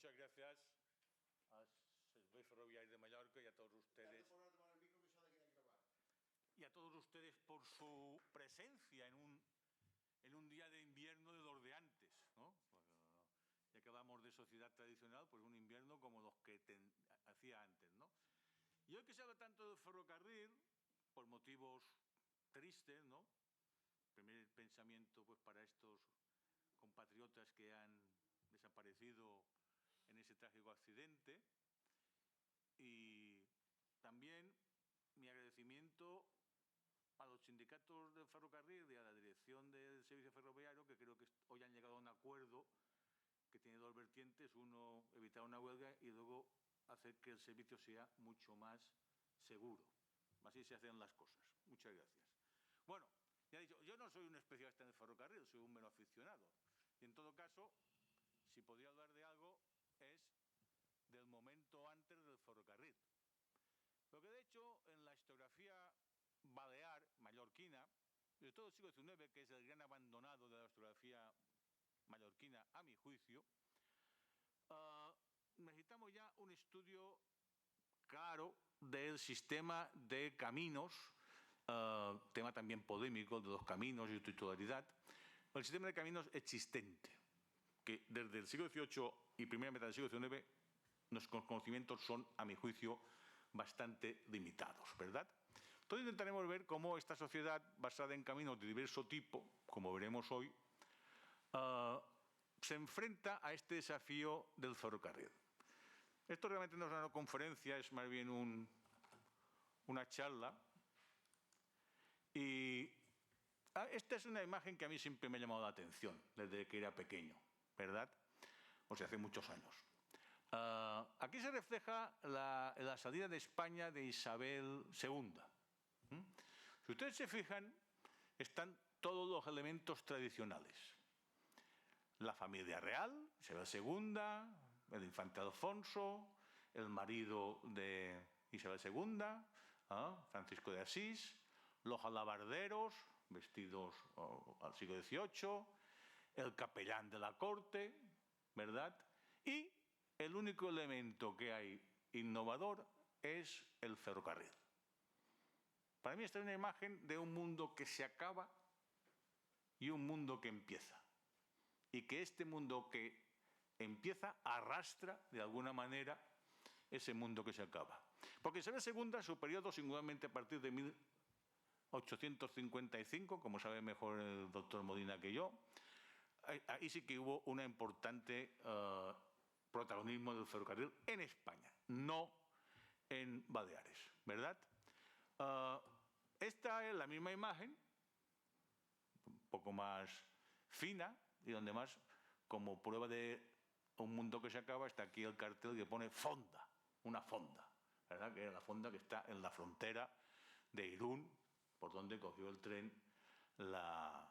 muchas gracias al Servei Ferroviari de Mallorca y a todos ustedes. Y a todos ustedes por su presencia en un día de invierno de los de antes, ¿no? Ya que hablamos de sociedad tradicional, pues un invierno como los que hacía antes, ¿no? Y hoy que se habla tanto del ferrocarril, por motivos tristes, ¿no? Primer pensamiento pues para estos compatriotas que han desaparecido en ese trágico accidente. Y también mi agradecimiento a los sindicatos del ferrocarril y a la dirección del servicio ferroviario, que creo que hoy han llegado a un acuerdo que tiene dos vertientes. Uno, evitar una huelga y luego hacer que el servicio sea mucho más seguro. Así se hacen las cosas. Muchas gracias. Bueno, ya he dicho, yo no soy un especialista en el ferrocarril, soy un mero aficionado. Y en todo caso, si podría hablar de algo, es del momento antes del ferrocarril. Lo que de hecho en la historiografía balear, mallorquina, de todo el siglo XIX, que es el gran abandonado de la historiografía mallorquina, a mi juicio, necesitamos ya un estudio claro del sistema de caminos, tema también polémico de los caminos y su titularidad, el sistema de caminos existente, que desde el siglo XVIII y primera mitad del siglo XIX nuestros conocimientos son, a mi juicio, bastante limitados, ¿verdad? Entonces intentaremos ver cómo esta sociedad basada en caminos de diverso tipo, como veremos hoy, se enfrenta a este desafío del ferrocarril. Esto realmente no es una conferencia, es más bien una charla. Y esta es una imagen que a mí siempre me ha llamado la atención, desde que era pequeño, ¿verdad? O sea, hace muchos años. Aquí se refleja la salida de España de Isabel II. Si ustedes se fijan, están todos los elementos tradicionales. La familia real, Isabel II, el infante Alfonso, el marido de Isabel II, Francisco de Asís, los alabarderos, vestidos al siglo XVIII, el capellán de la corte, ¿verdad? Y el único elemento que hay innovador es el ferrocarril. Para mí esta es una imagen de un mundo que se acaba y un mundo que empieza. Y que este mundo que empieza arrastra, de alguna manera, ese mundo que se acaba. Porque Isabel II, su periodo, singularmente a partir de 1855, como sabe mejor el doctor Modina que yo, ahí sí que hubo un importante protagonismo del ferrocarril en España, no en Baleares, ¿verdad? Esta es la misma imagen, un poco más fina, y donde más, como prueba de un mundo que se acaba, está aquí el cartel que pone Fonda, una fonda, ¿verdad? Que es la fonda que está en la frontera de Irún, por donde cogió el tren la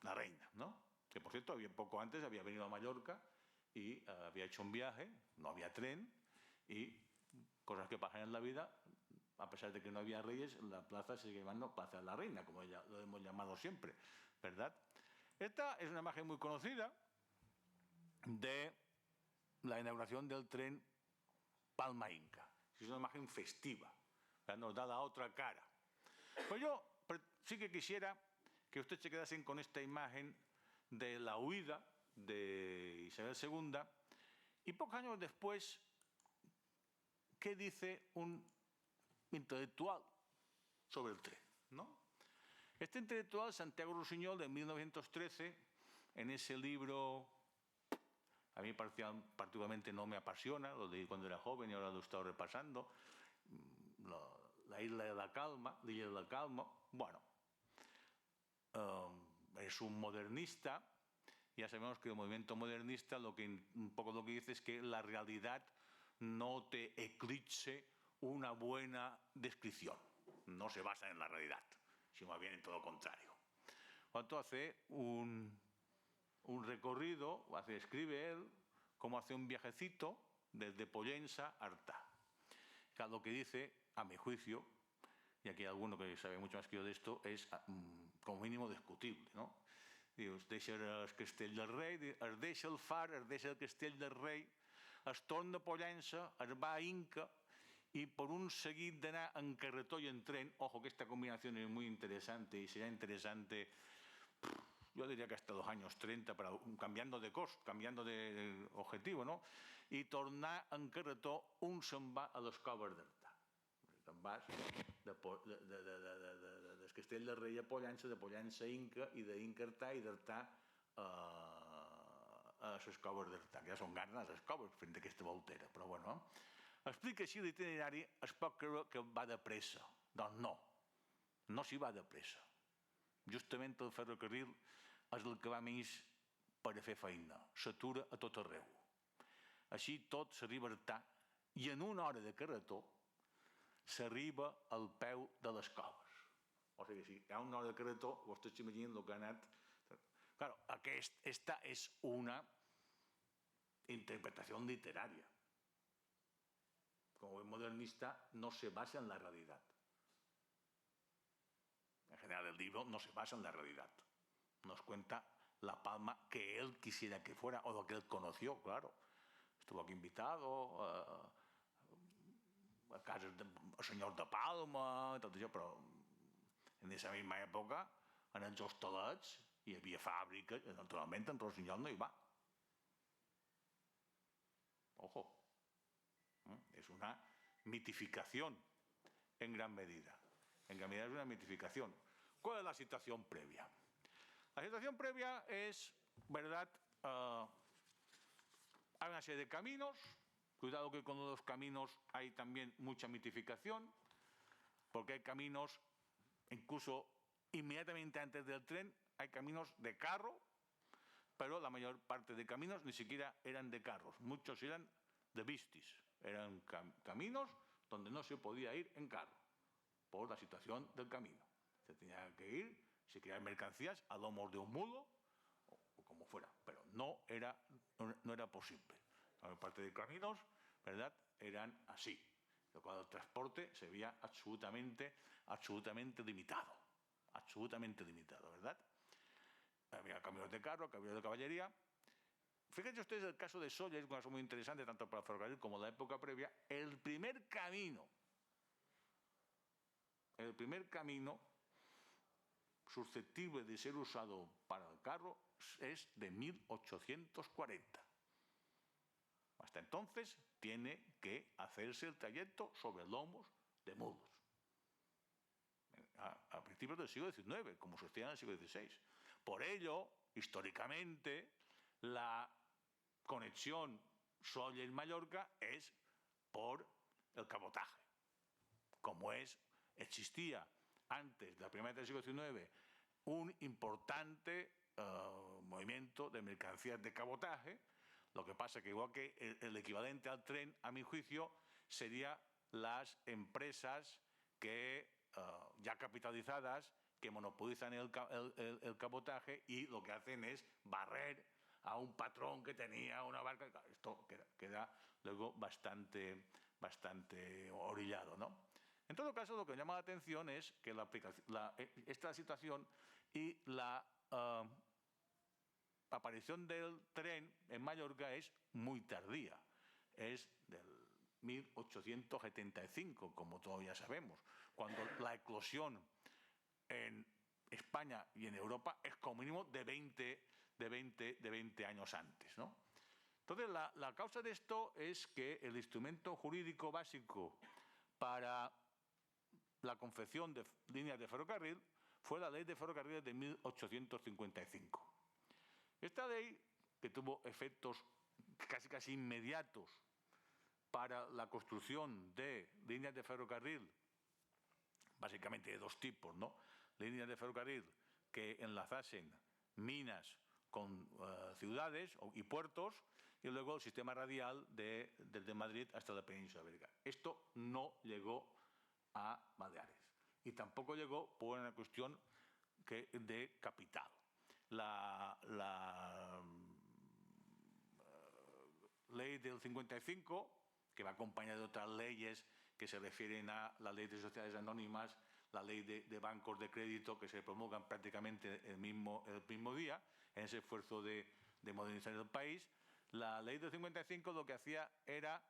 reina, ¿no? Que, por cierto, poco antes había venido a Mallorca y había hecho un viaje, no había tren, y cosas que pasan en la vida, a pesar de que no había reyes, la plaza se sigue llamando Plaza de la Reina, como ya lo hemos llamado siempre, ¿verdad? Esta es una imagen muy conocida de la inauguración del tren Palma Inca. Es una imagen festiva, ¿verdad? Nos da la otra cara. Pues yo sí que quisiera que ustedes se quedasen con esta imagen de la huida de Isabel II y pocos años después, ¿qué dice un intelectual sobre el tren, ¿no? Este intelectual, Santiago Rusiñol, de 1913, en ese libro, a mí particularmente no me apasiona, lo leí cuando era joven y ahora lo he estado repasando, La isla de la calma, bueno, es un modernista. Ya sabemos que el movimiento modernista un poco lo que dice es que la realidad no te eclipse una buena descripción, no se basa en la realidad, sino más bien en todo lo contrario. Cuando hace un recorrido, escribe él, cómo hace un viajecito desde Pollensa a Artà. Lo que dice, a mi juicio, y aquí hay alguno que sabe mucho más que yo de esto, es como mínimo discutible, ¿no? Diu, es deixa el Castell del Rei, es deixa el far, es deixa el Castell del Rei, es torna a Pollença, es va a Inca, y por un seguit d'anar en carretó y en tren, ojo que esta combinación es muy interesante y será interesante, yo diría que hasta los años 30, cambiando de cost, cambiando de objetivo, no? I tornar en carretó, un se'n va a les Coves d'Artà. Te'n vas del Castell de Rei a Pollença, de Pollença a Inca, i d'Inca a Artà, i d'Artà a les Coves d'Artà, que ja són ganes les coves fent aquesta voltera, però bueno. Explica així l'itinerari, es pot creure que va de pressa. Doncs no, no s'hi va de pressa. Justament el ferrocarril és el que va més per a fer feina, s'atura a tot arreu. Així tot s'arriba a Artà i en una hora de carretó s'arriba al peu de les coves. O sigui, si hi ha una hora de carretó, vostès s'imaginen el que ha anat. Claro, esta es una interpretación literaria. Como buen modernista, no se basa en la realidad. En general, el libro no se basa en la realidad. Nos cuenta la Palma que él quisiera que fuera, o lo que él conoció, claro. Estuvo aquí invitado a casa del senyor de Palma, tot això, però en aquesta misma època, en els hostalets, hi havia fàbriques, naturalment en Rossinyol no hi va. Ojo, es una mitificación en gran medida. En gran medida es una mitificación. ¿Cuál es la situación previa? La situación previa es, ¿verdad? Hay una serie de caminos. Cuidado que con los caminos hay también mucha mitificación, porque hay caminos, incluso inmediatamente antes del tren, hay caminos de carro, pero la mayor parte de caminos ni siquiera eran de carros, muchos eran de vistis, eran caminos donde no se podía ir en carro, por la situación del camino. Se tenía que ir, si querían mercancías, a lomos de un mulo, o como fuera, pero no era posible. La mayor parte de caminos, ¿verdad?, eran así, lo cual el transporte se veía absolutamente limitado, ¿verdad? Había caminos de carro, caminos de caballería. Fíjense ustedes el caso de Sóller, es un caso muy interesante tanto para el ferrocarril como la época previa. El primer camino susceptible de ser usado para el carro es de 1840. Hasta entonces tiene que hacerse el trayecto sobre lomos de mulos. A principios del siglo XIX, como sucedía en el siglo XVI. Por ello, históricamente, la conexión Sóller-Mallorca es por el cabotaje. Como existía antes de la primera mitad del siglo XIX un importante movimiento de mercancías de cabotaje, lo que pasa que igual que el equivalente al tren, a mi juicio, serían las empresas que ya capitalizadas, que monopolizan el cabotaje y lo que hacen es barrer a un patrón que tenía una barca. Esto queda luego bastante orillado, ¿no? En todo caso, lo que me llama la atención es que esta situación y la aparición del tren en Mallorca es muy tardía. Es del 1875, como todos ya sabemos, cuando la eclosión en España y en Europa es como mínimo de 20 años antes, ¿no? Entonces, la causa de esto es que el instrumento jurídico básico para la confección de líneas de ferrocarril fue la Ley de Ferrocarriles de 1855. Esta ley, que tuvo efectos casi inmediatos para la construcción de líneas de ferrocarril, básicamente de dos tipos, ¿no? Líneas de ferrocarril que enlazasen minas con ciudades y puertos, y luego el sistema radial desde Madrid hasta la península ibérica. Esto no llegó a Baleares y tampoco llegó por una cuestión de capital. La ley del 55, que va acompañada de otras leyes que se refieren a la ley de sociedades anónimas, la ley de bancos de crédito, que se promulgan prácticamente el mismo día, en ese esfuerzo de modernizar el país, La ley del 55 lo que hacía era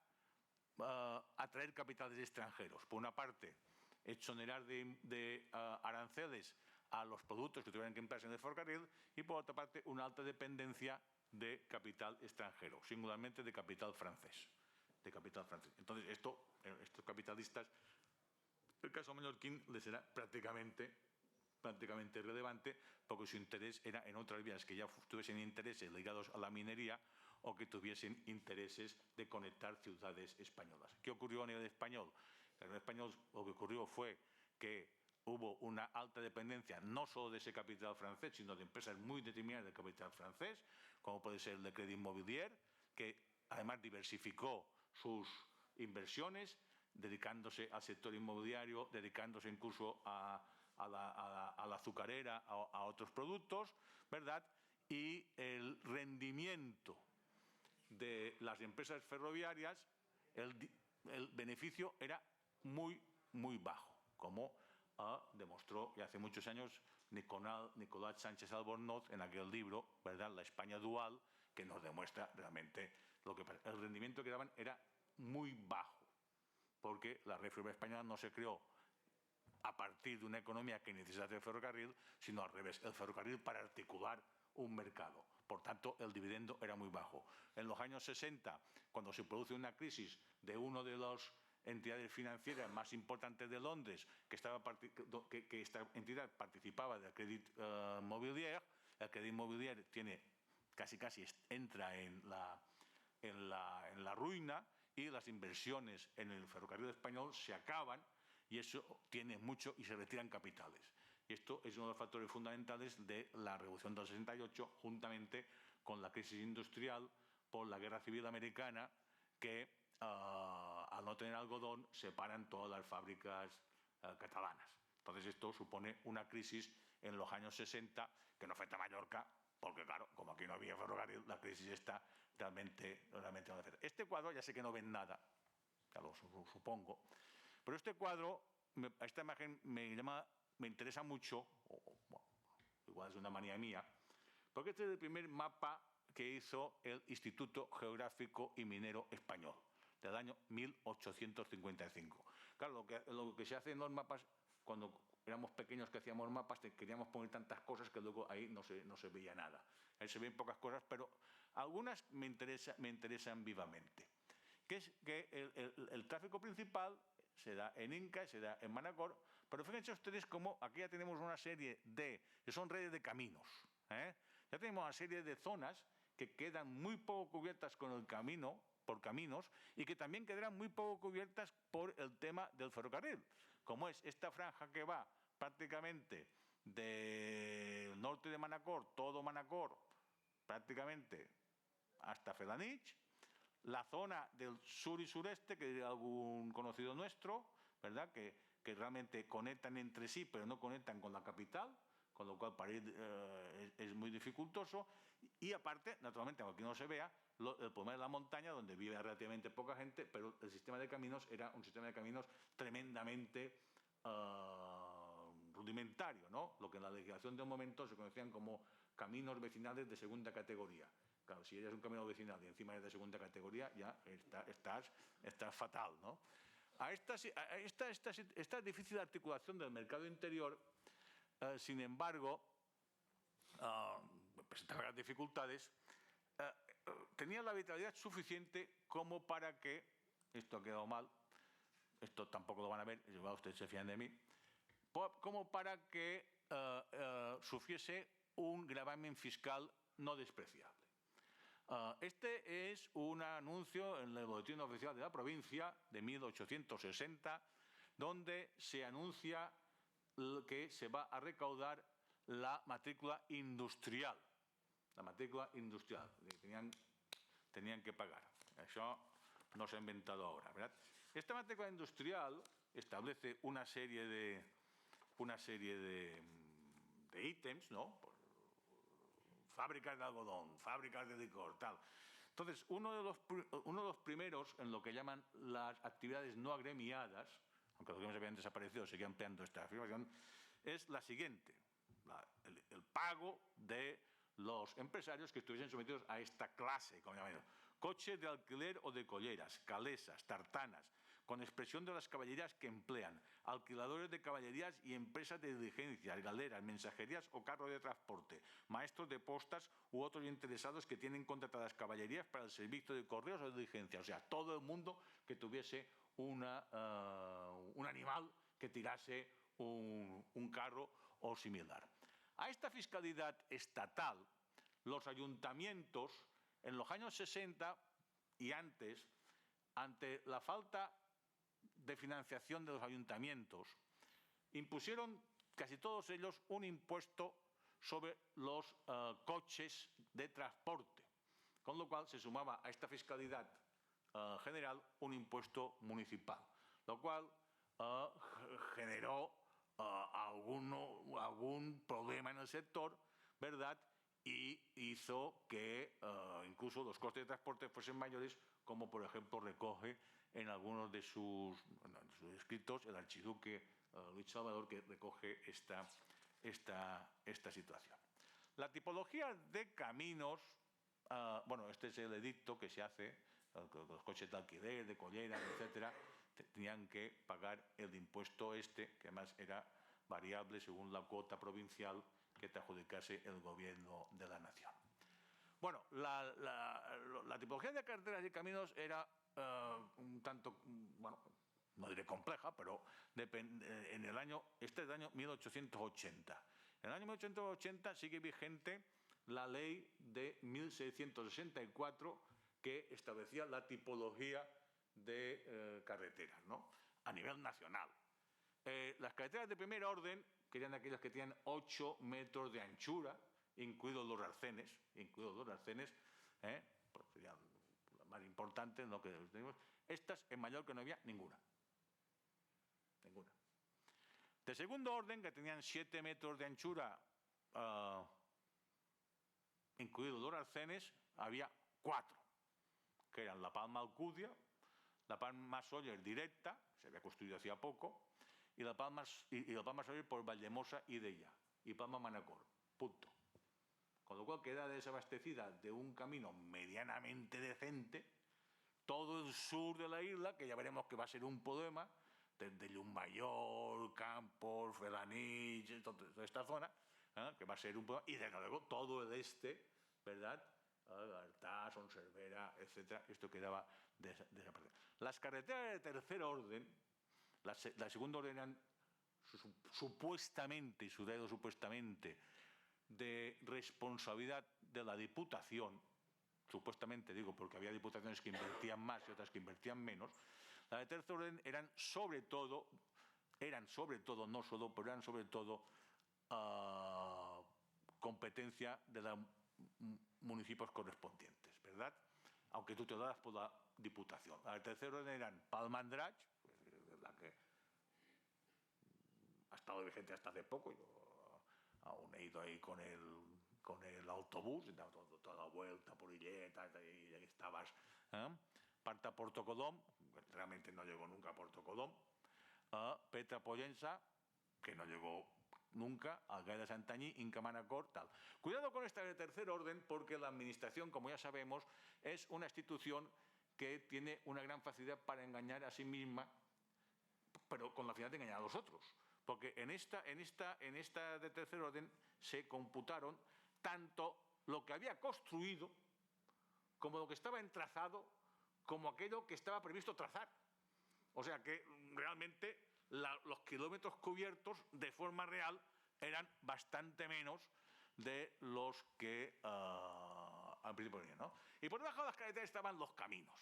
atraer capitales extranjeros. Por una parte, exonerar de aranceles a los productos que tuvieran que emplearse en el ferrocarril, y por otra parte, una alta dependencia de capital extranjero, singularmente de capital francés. Entonces, estos capitalistas, el caso mallorquín les era prácticamente irrelevante, porque su interés era en otras vías, que ya tuviesen intereses ligados a la minería o que tuviesen intereses de conectar ciudades españolas. ¿Qué ocurrió a nivel español? A nivel español lo que ocurrió fue que hubo una alta dependencia no solo de ese capital francés, sino de empresas muy determinadas del capital francés, como puede ser el de Crédit Mobilier, que además diversificó sus inversiones, dedicándose al sector inmobiliario, dedicándose incluso a la azucarera, a otros productos, ¿verdad? Y el rendimiento de las empresas ferroviarias, el beneficio era muy, muy bajo, como demostró ya hace muchos años Nicolás Sánchez Albornoz en aquel libro, ¿verdad?, La España dual, que nos demuestra realmente lo que pasa. El rendimiento que daban era muy bajo, porque la red ferroviaria española no se creó a partir de una economía que necesita el ferrocarril, sino al revés, el ferrocarril para articular un mercado. Por tanto, el dividendo era muy bajo. En los años 60, cuando se produce una crisis de uno de las entidades financieras más importantes de Londres, que esta entidad participaba del Crédit Mobilier, el Crédit Mobilier casi entra en la ruina, y las inversiones en el ferrocarril español se acaban, y eso tiene mucho y se retiran capitales. Y esto es uno de los factores fundamentales de la Revolución del 68, juntamente con la crisis industrial por la Guerra Civil Americana, que al no tener algodón separan todas las fábricas catalanas. Entonces esto supone una crisis en los años 60 que no afecta a Mallorca, porque claro, como aquí no había ferrocarril, la crisis está realmente no afecta. Este cuadro, ya sé que no ven nada, ya lo supongo, pero este cuadro, esta imagen me interesa mucho, igual es una manía mía, porque este es el primer mapa que hizo el Instituto Geográfico y Minero Español, del año 1855. Claro, lo que se hace en los mapas, cuando éramos pequeños que hacíamos mapas, queríamos poner tantas cosas que luego ahí no se veía nada. Ahí se ven pocas cosas, pero algunas me interesan vivamente. Que es que el tráfico principal se da en Inca, se da en Manacor, pero fíjense ustedes cómo aquí ya tenemos una serie que son redes de caminos. Ya tenemos una serie de zonas que quedan muy poco cubiertas por caminos, y que también quedarán muy poco cubiertas por el tema del ferrocarril, como es esta franja que va prácticamente del norte de Manacor, todo Manacor, prácticamente hasta Felanich, la zona del sur y sureste, que es algún conocido nuestro, ¿verdad?, que realmente conectan entre sí, pero no conectan con la capital, con lo cual para ir es muy dificultoso. Y aparte, naturalmente, aunque no se vea, el problema de la montaña, donde vive relativamente poca gente, pero el sistema de caminos era un sistema de caminos tremendamente rudimentario, ¿no? Lo que en la legislación de un momento se conocían como caminos vecinales de segunda categoría. Claro, si eres un camino vecinal y encima eres de segunda categoría, ya estás fatal, ¿no? A esta difícil articulación del mercado interior, sin embargo, presentaba las dificultades, tenía la vitalidad suficiente como para que, esto ha quedado mal, esto tampoco lo van a ver, igual ustedes se fían de mí, como para que sufriese un gravamen fiscal no despreciable. Este es un anuncio en el Boletín Oficial de la Provincia de 1860, donde se anuncia que se va a recaudar la matrícula industrial. La matrícula industrial, tenían que pagar. Eso no se ha inventado ahora, ¿verdad? Esta matrícula industrial establece una serie de ítems, ¿no? Fábricas de algodón, fábricas de licor, tal. Entonces, uno de los primeros en lo que llaman las actividades no agremiadas, aunque los gremios habían desaparecido, seguían empleando esta afirmación, es la siguiente: el pago de los empresarios que estuviesen sometidos a esta clase, como llaman, coches de alquiler o de colleras, calesas, tartanas, con expresión de las caballerías que emplean, alquiladores de caballerías y empresas de diligencias, galeras, mensajerías o carros de transporte, maestros de postas u otros interesados que tienen contratadas caballerías para el servicio de correos o de diligencias. O sea, todo el mundo que tuviese un animal que tirase un carro o similar. A esta fiscalidad estatal, los ayuntamientos, en los años 60 y antes, ante la falta de financiación de los ayuntamientos, impusieron casi todos ellos un impuesto sobre los coches de transporte, con lo cual se sumaba a esta fiscalidad general un impuesto municipal, lo cual generó algún problema en el sector, ¿verdad? Y hizo que incluso los costes de transporte fuesen mayores, como por ejemplo recoge en algunos de sus escritos el archiduque Luis Salvador, que recoge esta situación. La tipología de caminos, bueno, este es el edicto que se hace, los coches de alquiler, de colleras, etcétera, tenían que pagar el impuesto que además era variable según la cuota provincial que te adjudicase el gobierno de la nación. Bueno, la tipología de carreteras y caminos era un tanto, bueno, no diré compleja, pero en el año 1880. En el año 1880 sigue vigente la ley de 1664 que establecía la tipología de carreteras, ¿no? A nivel nacional. Las carreteras de primer orden, que eran aquellas que tenían 8 metros de anchura, incluidos los arcenes, pues serían las más importantes, ¿no? Que tenemos. Estas en Mallorca no había ninguna. De segundo orden, que tenían 7 metros de anchura, incluidos los arcenes, había 4, que eran La Palma Alcudia, La Palma Sóller directa, se había construido hacía poco, y La Palma Sóller por Valldemosa y Della, y Palma Manacor, punto. Con lo cual queda desabastecida de un camino medianamente decente todo el sur de la isla, que ya veremos que va a ser un problema, desde Llummayor, Campos, Felanich, toda esta zona, que va a ser un problema, y desde luego todo el este, ¿verdad? Artà, Son Servera, etcétera, esto quedaba desaparecido. Las carreteras de tercer orden, la segunda orden eran supuestamente, y sucedido supuestamente, de responsabilidad de la Diputación, supuestamente digo porque había diputaciones que invertían más y otras que invertían menos. Las de tercer orden eran sobre todo, no solo, pero eran sobre todo competencia de los municipios correspondientes, ¿verdad? Aunque tuteladas por la Diputación. Las de tercer orden eran Palma Andratx, la que ha estado vigente hasta hace poco. Yo aún he ido ahí con el autobús, toda la vuelta por Illeta, y ahí estabas. Parta Porto Codom, realmente no llegó nunca a Porto Codom. Petra Pollença, que no llegó nunca, Algaida de Santanyí, Inca Manacor, tal. Cuidado con esta de tercer orden, porque la administración, como ya sabemos, es una institución que tiene una gran facilidad para engañar a sí misma, pero con la finalidad de engañar a los otros. Porque en esta de tercer orden se computaron tanto lo que había construido, como lo que estaba en trazado, como aquello que estaba previsto trazar. O sea que realmente los kilómetros cubiertos de forma real eran bastante menos de los que al principio venían, ¿no? Y por debajo de las carreteras estaban los caminos,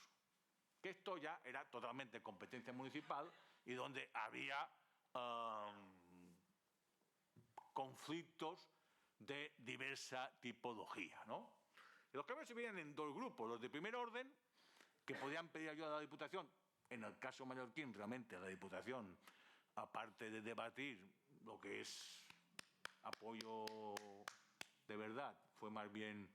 que esto ya era totalmente competencia municipal y donde había conflictos de diversa tipología, ¿no? Y los caminos se veían en dos grupos: los de primer orden, que podían pedir ayuda a la Diputación. En el caso mallorquín, realmente la Diputación, aparte de debatir lo que es apoyo de verdad, fue más bien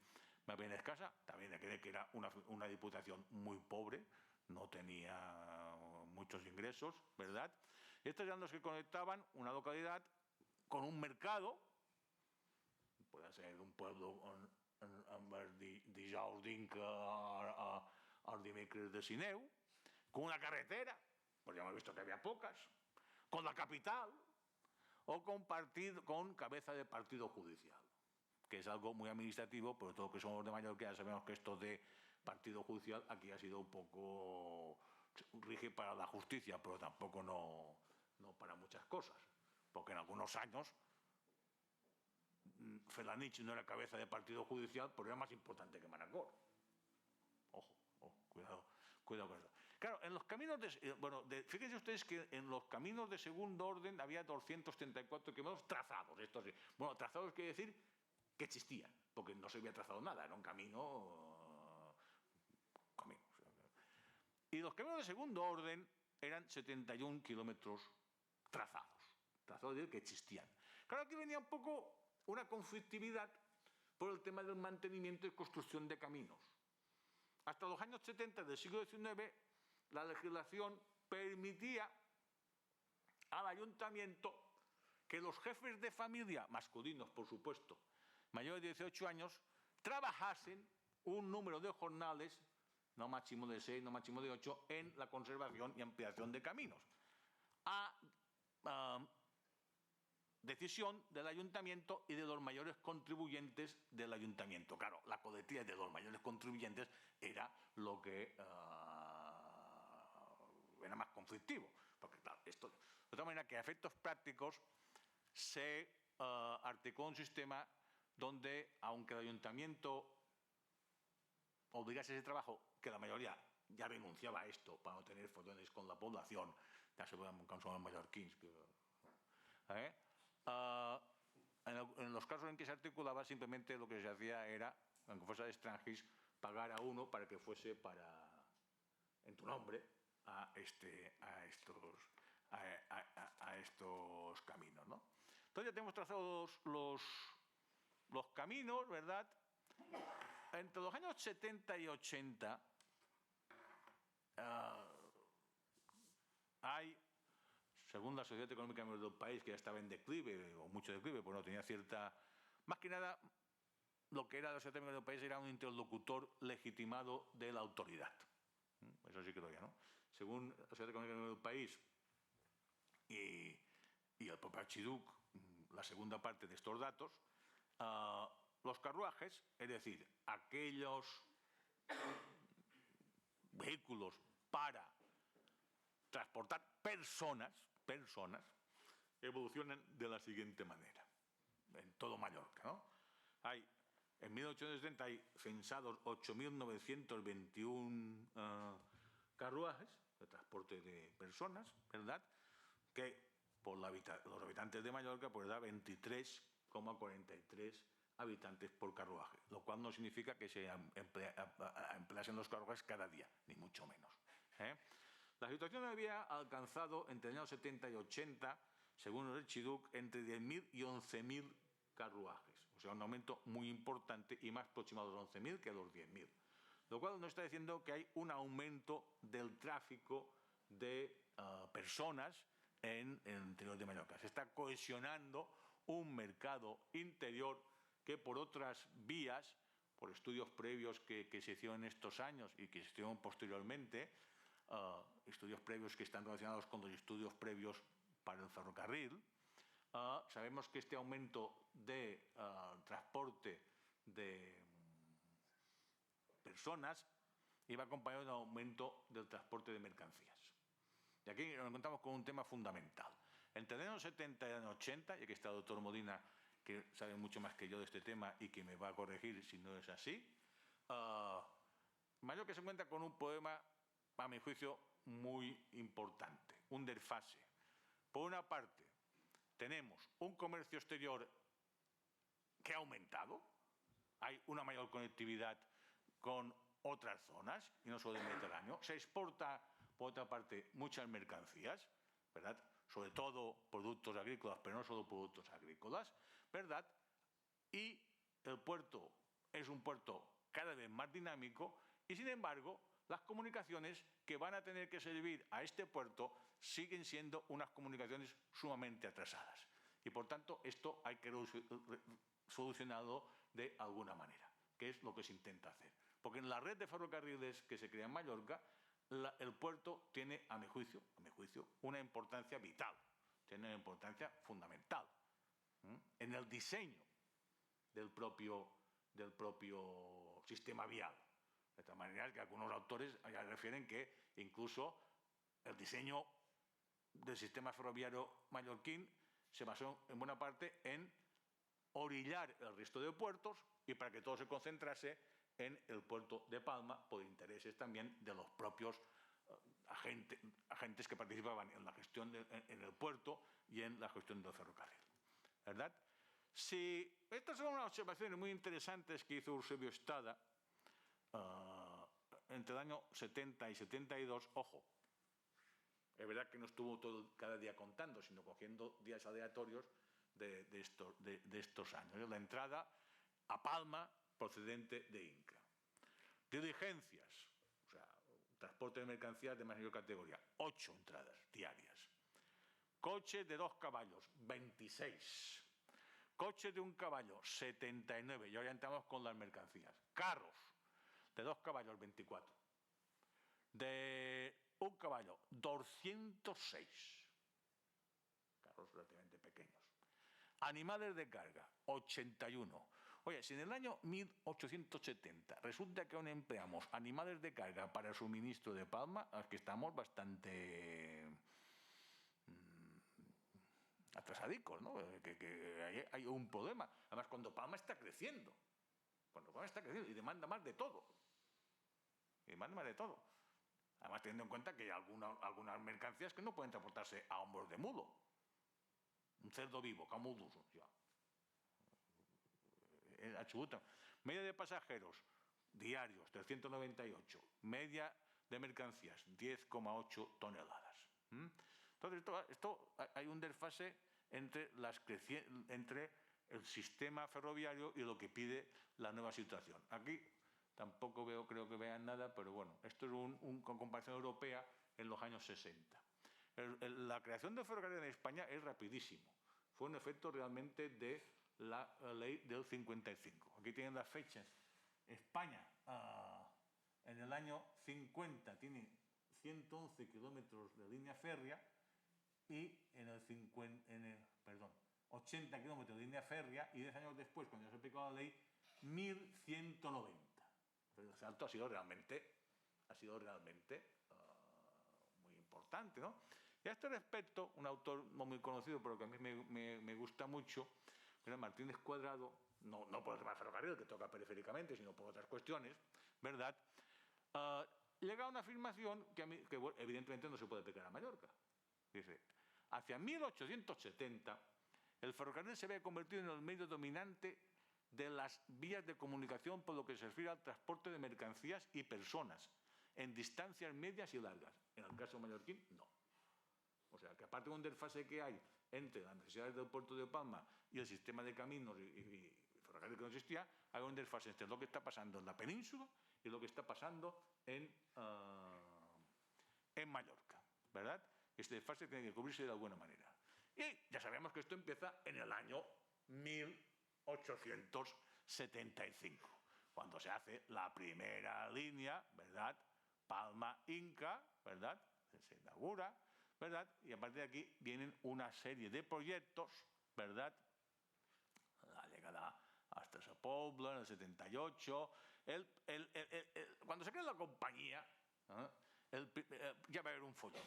escasa. También hay que ver que era una Diputación muy pobre, no tenía muchos ingresos, ¿verdad? Y estos eran los que conectaban una localidad con un mercado, puede ser un pueblo en dijous d'Inca al dimecres de Sineu, con una carretera, pues ya hemos visto que había pocas, con la capital, o con cabeza de partido judicial, que es algo muy administrativo, pero todos los que somos de Mallorca ya sabemos que esto de partido judicial aquí ha sido un poco rige para la justicia, pero tampoco no para muchas cosas, porque en algunos años Felanich no era cabeza de partido judicial, pero era más importante que Manacor. Ojo, cuidado con eso. Claro, en los caminos fíjense ustedes que en los caminos de segundo orden había 234 kilómetros trazados. Esto sí. Bueno, trazados quiere decir que existían, porque no se había trazado nada, era un camino. Y los caminos de segundo orden eran 71 kilómetros trazados. Trazados de que existían. Claro, aquí venía un poco una conflictividad por el tema del mantenimiento y construcción de caminos. Hasta los años 70 del siglo XIX, la legislación permitía al ayuntamiento que los jefes de familia, masculinos por supuesto, mayores de 18 años, trabajasen un número de jornales, no máximo de 6, no máximo de 8, en la conservación y ampliación de caminos. Decisión del ayuntamiento y de los mayores contribuyentes del ayuntamiento. Claro, la coletilla de los mayores contribuyentes era lo que era más conflictivo, porque claro, esto, de otra manera que a efectos prácticos se articuló un sistema donde, aunque el ayuntamiento obligase ese trabajo, que la mayoría ya renunciaba a esto para no tener follones con la población, ya se vean cansos mallorquins, en los casos en que se articulaba, simplemente lo que se hacía era, aunque fuese de extranjis, pagar a uno para que fuese en tu nombre a estos caminos, ¿no? Entonces ya tenemos trazados los caminos, ¿verdad? Entre los años 70 y 80 hay, según la Sociedad Económica del país, que ya estaba en declive, o mucho declive, pues no tenía cierta... Más que nada, lo que era la Sociedad Económica del país era un interlocutor legitimado de la autoridad. Eso sí que lo había, ¿no? Según la Sociedad Económica del país y el propio Archiduc, la segunda parte de estos datos, los carruajes, es decir, aquellos vehículos para transportar personas, evolucionan de la siguiente manera, en todo Mallorca, ¿no? En 1870 hay censados 8.921 carruajes de transporte de personas, ¿verdad? Que por los habitantes de Mallorca pues da 23,43 habitantes por carruaje, lo cual no significa que se empleasen los carruajes cada día, ni mucho menos. La situación había alcanzado entre el año 70 y 80, según el Archiduc, entre 10.000 y 11.000 carruajes. O sea, un aumento muy importante y más próximo a los 11.000 que a los 10.000. Lo cual nos está diciendo que hay un aumento del tráfico de personas en el interior de Mallorca. Se está cohesionando un mercado interior que por otras vías, por estudios previos que se hicieron en estos años y que se hicieron posteriormente, estudios previos que están relacionados con los estudios previos para el ferrocarril, sabemos que este aumento de transporte de personas iba acompañado de un aumento del transporte de mercancías. Y aquí nos encontramos con un tema fundamental. Entre los años 70 y los años 80, y aquí está el doctor Modina, que sabe mucho más que yo de este tema y que me va a corregir si no es así, Mallorca se encuentra con un problema, a mi juicio, muy importante, un desfase. Por una parte, tenemos un comercio exterior que ha aumentado, hay una mayor conectividad con otras zonas, y no solo del Mediterráneo. Se exporta, por otra parte, muchas mercancías, ¿verdad? Sobre todo productos agrícolas, pero no solo productos agrícolas, ¿verdad? Y el puerto es un puerto cada vez más dinámico y, sin embargo, las comunicaciones que van a tener que servir a este puerto siguen siendo unas comunicaciones sumamente atrasadas. Y, por tanto, esto hay que solucionado de alguna manera, que es lo que se intenta hacer. Porque en la red de ferrocarriles que se crea en Mallorca, el puerto tiene, a mi juicio, una importancia vital, tiene una importancia fundamental en el diseño del propio sistema vial. De tal manera que algunos autores ya refieren que incluso el diseño del sistema ferroviario mallorquín se basó en buena parte en orillar el resto de puertos y para que todo se concentrase en el puerto de Palma por intereses también de los propios agentes que participaban en la gestión en el puerto y en la gestión del ferrocarril. ¿Verdad? Si estas son unas observaciones muy interesantes que hizo Eusebio Estada entre el año 70 y 72, ojo, es verdad que no estuvo cada día contando, sino cogiendo días aleatorios de estos años. La entrada a Palma procedente de Inca. Diligencias, o sea, transporte de mercancías de mayor categoría, 8 entradas diarias. Coche de 2 caballos, 26. Coche de 1 caballo, 79. Y ahora entramos con las mercancías. Carros de 2 caballos, 24. De 1 caballo, 206. Carros relativamente pequeños. Animales de carga, 81. Oye, si en el año 1870 resulta que aún empleamos animales de carga para el suministro de Palma, es que estamos bastante atrasadicos, ¿no? Que hay un problema. Además, cuando Palma está creciendo. Y demanda más de todo. Además, teniendo en cuenta que hay algunas mercancías que no pueden transportarse a hombros de mulo. Un cerdo vivo, camudos, ya. Absoluta. Media de pasajeros diarios, 398. Media de mercancías, 10,8 toneladas. Entonces, esto hay un desfase entre el sistema ferroviario y lo que pide la nueva situación. Aquí tampoco creo que vean nada, pero bueno, esto es con comparación europea en los años 60. La creación del ferrocarril en España es rapidísimo. Fue un efecto realmente de la ley del 55. Aquí tienen las fechas. España, en el año 50, tiene 111 kilómetros de línea férrea y en el 80 kilómetros de línea férrea y 10 años después, cuando ya se ha aplicado la ley, 1190. El salto ha sido realmente muy importante, ¿no? Y a este respecto, un autor no muy conocido, pero que a mí me gusta mucho, Martínez Cuadrado, no por el tema del ferrocarril, que toca periféricamente, sino por otras cuestiones, ¿verdad? Llega a una afirmación que evidentemente no se puede aplicar a Mallorca. Dice, hacia 1870, el ferrocarril se había convertido en el medio dominante de las vías de comunicación por lo que se refiere al transporte de mercancías y personas en distancias medias y largas. En el caso mallorquín, no. O sea, que aparte de un desfase que hay entre las necesidades del puerto de Palma y el sistema de caminos y ferrocarril que no existía, hay un desfase entre lo que está pasando en la península y lo que está pasando en Mallorca, ¿verdad? Este desfase tiene que cubrirse de alguna manera. Y ya sabemos que esto empieza en el año 1875, cuando se hace la primera línea, ¿verdad? Palma-Inca, ¿verdad? Se inaugura, ¿verdad? Y a partir de aquí vienen una serie de proyectos, ¿verdad? La llegada hasta Sa Pobla en el 78. Cuando se crea la compañía, ya va a haber un follón.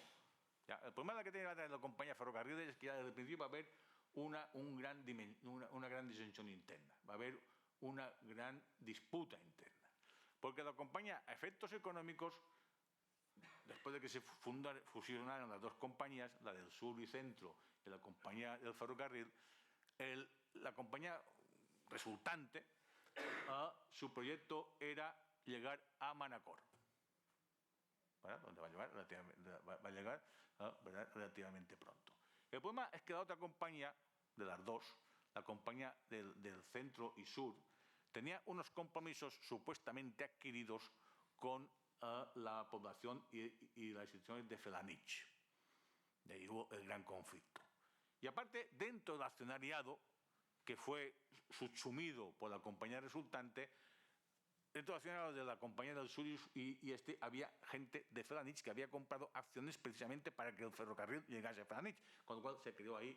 Ya, el problema que tiene la compañía ferrocarriles es que ya desde el principio va a haber una gran disensión interna, va a haber una gran disputa interna. Porque la compañía, a efectos económicos, después de que se fusionaron las dos compañías, la del sur y centro y la compañía del ferrocarril, la compañía resultante, su proyecto era llegar a Manacor, donde va a llegar relativamente pronto. El problema es que la otra compañía, de las dos, la compañía del centro y sur, tenía unos compromisos supuestamente adquiridos con la población y las instituciones de Felanich. De ahí hubo el gran conflicto. Y aparte, dentro del accionariado, que fue subsumido por la compañía resultante. Dentro de los de la compañía del sur y había gente de Felanich que había comprado acciones precisamente para que el ferrocarril llegase a Felanich, con lo cual se creó ahí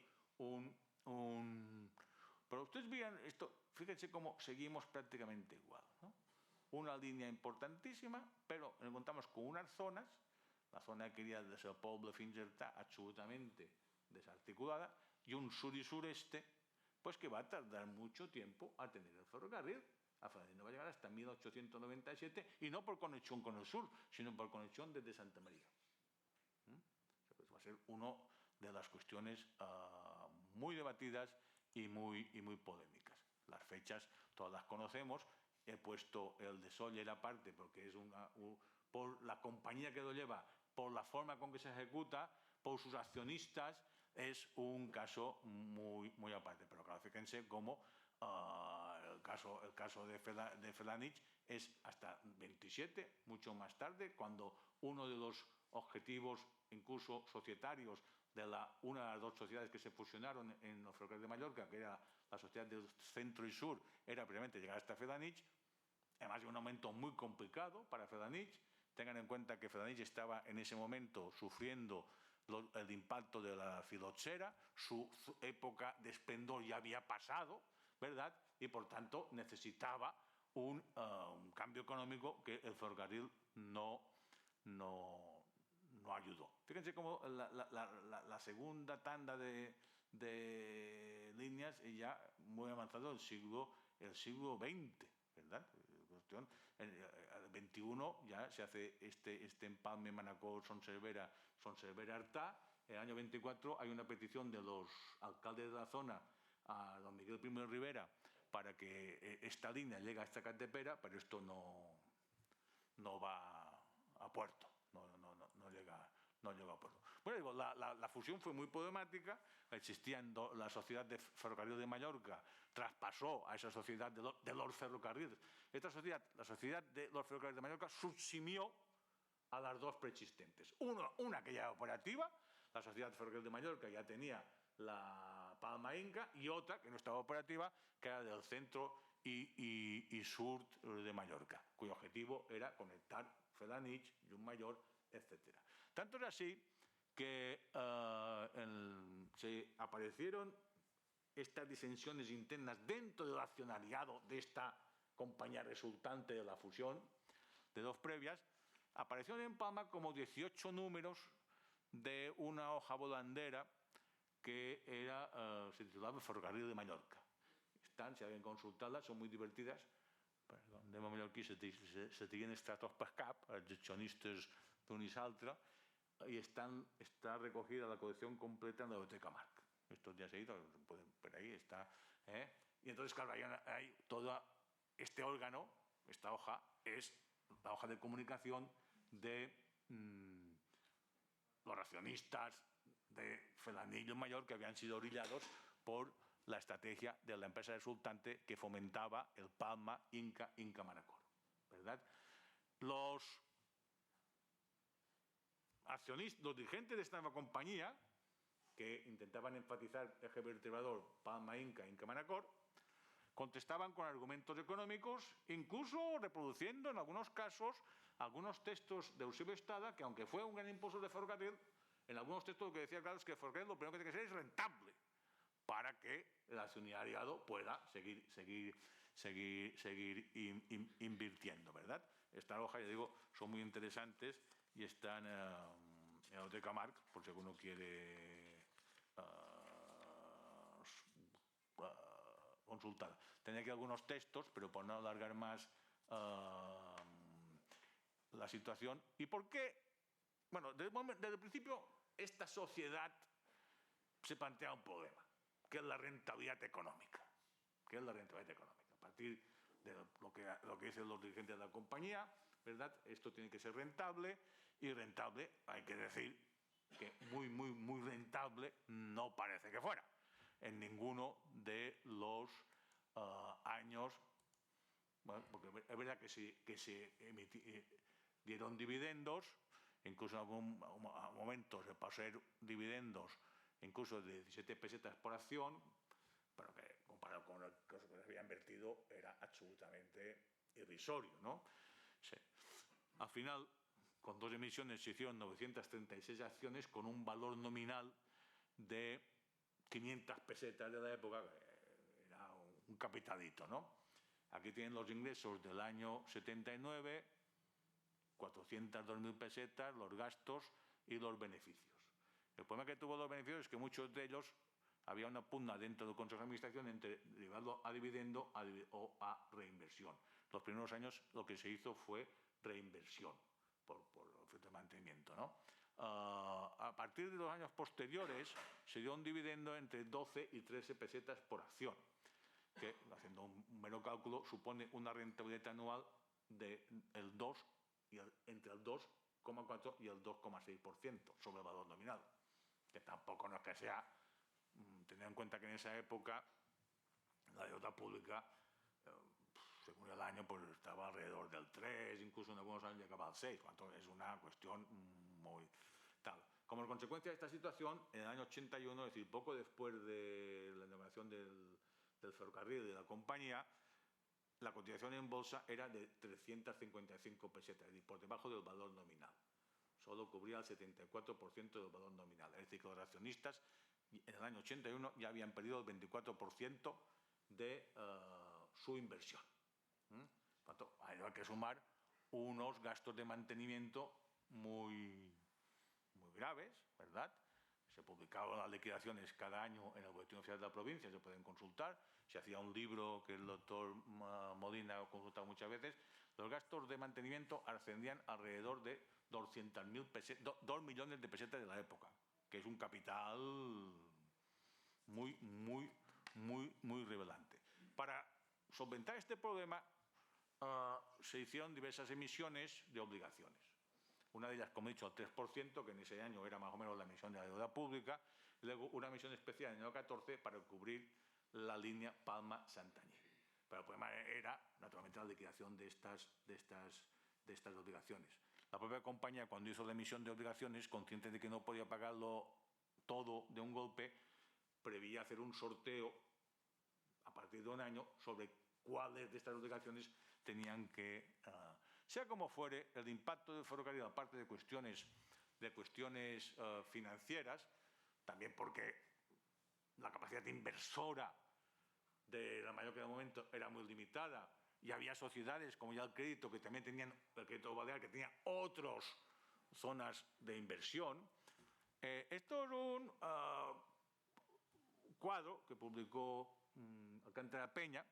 Pero ustedes vean esto, fíjense cómo seguimos prácticamente igual, ¿no? Una línea importantísima, pero nos encontramos con unas zonas, la zona que iría desde el pueblo de Fingertà, absolutamente desarticulada, y un sur y sureste, pues que va a tardar mucho tiempo a tener el ferrocarril. A Felanich no va a llegar hasta 1897, y no por conexión con el sur, sino por conexión desde Santa María. Pues va a ser una de las cuestiones muy debatidas y muy polémicas. Las fechas todas las conocemos. He puesto el de Sóller aparte porque es por la compañía que lo lleva, por la forma con que se ejecuta, por sus accionistas, es un caso muy aparte. Pero claro, fíjense cómo el caso de Felanich es hasta 27, mucho más tarde, cuando uno de los objetivos, incluso societarios, de una de las dos sociedades que se fusionaron en los ferrocarriles de Mallorca, que era la sociedad del centro y sur, era precisamente llegar hasta Felanich. Además de un aumento muy complicado para Felanich. Tengan en cuenta que Felanich estaba en ese momento sufriendo el impacto de la filoxera, su época de esplendor ya había pasado, ¿verdad? Y por tanto necesitaba un cambio económico que el ferrocarril no ayudó. Fíjense cómo la segunda tanda de líneas ya muy avanzado el siglo XX, ¿verdad? En el 21 ya se hace este empalme Manacor-Son Cervera-Artà. En el año 24 hay una petición de los alcaldes de la zona a don Miguel I de Rivera para que esta línea llegue hasta Catepera, pero esto no va a puerto, no llega a puerto. Bueno, digo, la fusión fue muy problemática. La sociedad de ferrocarril de Mallorca traspasó a esa sociedad de los ferrocarriles. Esta sociedad, la sociedad de los ferrocarriles de Mallorca, subsumió a las dos preexistentes. Una que ya era operativa, la sociedad de ferrocarril de Mallorca ya tenía la Palma Inca, y otra que no estaba operativa, que era del centro y sur de Mallorca, cuyo objetivo era conectar Felanich, Llucmajor, etc. Tanto era así que se aparecieron estas disensiones internas dentro del accionariado de esta compañía resultante de la fusión de dos previas. Aparecieron en Palma como 18 números de una hoja volandera que se titulaba Ferrocarril de Mallorca. Si alguien consultarlas, son muy divertidas. De mallorquí se tiguen estratos per cap, els accionistes d'un i l'altre, y está recogida la colección completa en la Biblioteca Marc. Estos días seguidos, pueden ver ahí, está. Y entonces, claro, hay todo este órgano, esta hoja, es la hoja de comunicación de los accionistas de Felanich Mayor, que habían sido orillados por la estrategia de la empresa resultante que fomentaba el Palma Inca Manacor, ¿verdad? Los accionistas, los dirigentes de esta nueva compañía, que intentaban enfatizar el eje vertebrador Palma Inca Manacor, contestaban con argumentos económicos, incluso reproduciendo en algunos casos algunos textos de Eusebio Estada, que aunque fue un gran impulsor de ferrocarril, en algunos textos lo que decía claro es que el ferrocarril lo primero que tiene que ser es rentable para que el accionariado pueda seguir invirtiendo, ¿verdad? Esta hoja, ya digo, son muy interesantes y están en la Biblioteca Marc, por si alguno quiere consultar. Tenía aquí algunos textos, pero por no alargar más la situación. ¿Y por qué? Bueno, desde el principio, esta sociedad se plantea un problema, que es la rentabilidad económica. A partir de lo que dicen los dirigentes de la compañía, ¿verdad? Esto tiene que ser rentable, y rentable, hay que decir que muy rentable no parece que fuera en ninguno de los años. Bueno, porque es verdad que se dieron dividendos, incluso en algún momento se pasó a ser dividendos incluso de 17 pesetas por acción, pero que comparado con lo que se había invertido, era absolutamente irrisorio, ¿no? Sí. Al final, con 2 emisiones se hicieron 936 acciones con un valor nominal de 500 pesetas de la época, era un capitalito, ¿no? Aquí tienen los ingresos del año 79, 402.000 pesetas, los gastos y los beneficios. El problema que tuvo los beneficios es que muchos de ellos había una pugna dentro del Consejo de Administración entre llevarlo a dividendo o a reinversión. Los primeros años lo que se hizo fue reinversión por efecto de mantenimiento, ¿no? A partir de los años posteriores se dio un dividendo entre 12 y 13 pesetas por acción, que, haciendo un mero cálculo, supone una rentabilidad anual de entre el 2,4 y el 2,6% sobre el valor nominal, que tampoco no es que sea, teniendo en cuenta que en esa época la deuda pública, según el año, pues estaba alrededor del 3, incluso en algunos años llegaba al 6, es una cuestión muy tal. Como consecuencia de esta situación, en el año 81, es decir, poco después de la inauguración del ferrocarril y de la compañía, la cotización en bolsa era de 355 pesetas, es decir, por debajo del valor nominal. Solo cubría el 74% del valor nominal. Es decir, que los accionistas en el año 81 ya habían perdido el 24% de su inversión. Por tanto, hay que sumar unos gastos de mantenimiento muy graves, ¿verdad? Se publicaban las liquidaciones cada año en el Boletín Oficial de la Provincia, se pueden consultar. Se hacía un libro que el doctor Modina ha consultado muchas veces. Los gastos de mantenimiento ascendían alrededor de 2 millones de pesetas de la época, que es un capital muy relevante. Para solventar este problema, se hicieron diversas emisiones de obligaciones. Una de ellas, como he dicho, al 3%, que en ese año era más o menos la emisión de la deuda pública, y luego una emisión especial en el año 14 para cubrir la línea Palma-Santañé. Pero el problema era, naturalmente, la liquidación de estas obligaciones. La propia compañía, cuando hizo la emisión de obligaciones, consciente de que no podía pagarlo todo de un golpe, preveía hacer un sorteo a partir de un año sobre cuáles de estas obligaciones tenían que... sea como fuere, el impacto del ferrocarril, aparte de cuestiones financieras, también porque la capacidad inversora de la mayoría del momento era muy limitada y había sociedades como ya el crédito, que también tenían, el crédito balear, que tenía otras zonas de inversión. Esto es un cuadro que publicó Alcántara Peña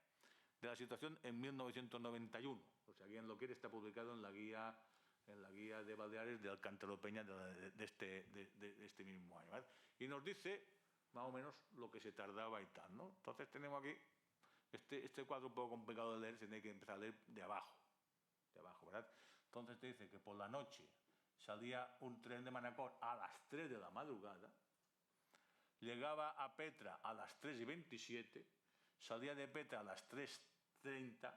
de la situación en 1991. O sea, alguien lo quiere, está publicado en la guía de Baleares de Alcántara Peña de este mismo año, ¿vale? Y nos dice más o menos lo que se tardaba y tal, ¿no? Entonces tenemos aquí este cuadro un poco complicado de leer, se tiene que empezar a leer de abajo, ¿verdad? Entonces te dice que por la noche salía un tren de Manacor a las 3 de la madrugada, llegaba a Petra a las 3:27, salía de Petra a las 3:30,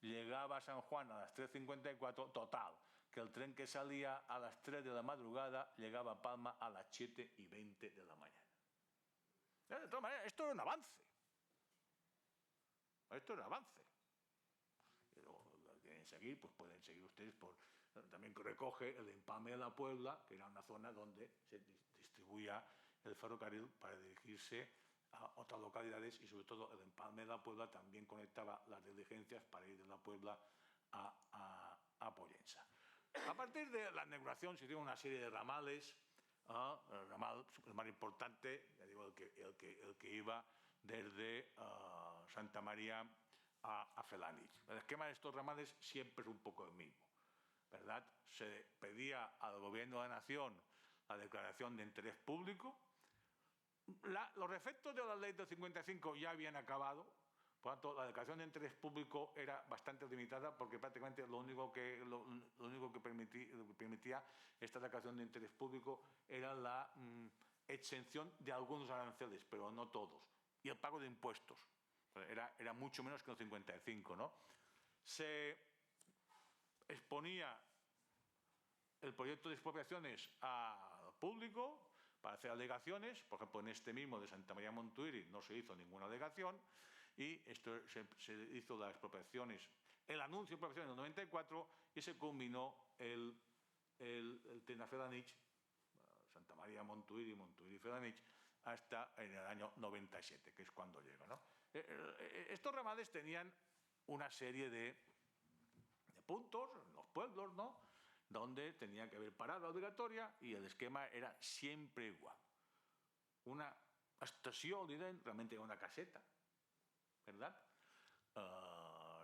llegaba a San Juan a las 3:54, total, que el tren que salía a las 3 de la madrugada llegaba a Palma a las 7:20 de la mañana. De todas maneras, esto es un avance. Esto es un avance. Pero lo quieren seguir, pues pueden seguir ustedes también recoge el empalme de la Puebla, que era una zona donde se distribuía el ferrocarril para dirigirse a otras localidades, y sobre todo el empalme de la Puebla también conectaba las diligencias para ir de la Puebla a Pollensa. A partir de la inauguración se hicieron una serie de ramales. El ramal más importante, ya digo, el que iba desde Santa María a Felanich. El esquema de estos ramales siempre es un poco el mismo, ¿verdad? Se pedía al Gobierno de la Nación la declaración de interés público. Los efectos de la ley del 55 ya habían acabado, por lo tanto, la declaración de interés público era bastante limitada, porque prácticamente lo único que permitía esta declaración de interés público era la exención de algunos aranceles, pero no todos, y el pago de impuestos. Era mucho menos que el 55, ¿no? Se exponía el proyecto de expropiaciones al público para hacer alegaciones. Por ejemplo, en este mismo de Santa María Montuïri no se hizo ninguna alegación, y esto se hizo las expropiaciones, el anuncio de expropiación en el 94 y se culminó el tren a Felanich, Santa María Montuïri y Montuïri-Felanich, hasta en el año 97, que es cuando llega, ¿no? Estos ramales tenían una serie de puntos en los pueblos, ¿no?, donde tenía que haber parada obligatoria y el esquema era siempre igual. Una estación, realmente una caseta, ¿verdad?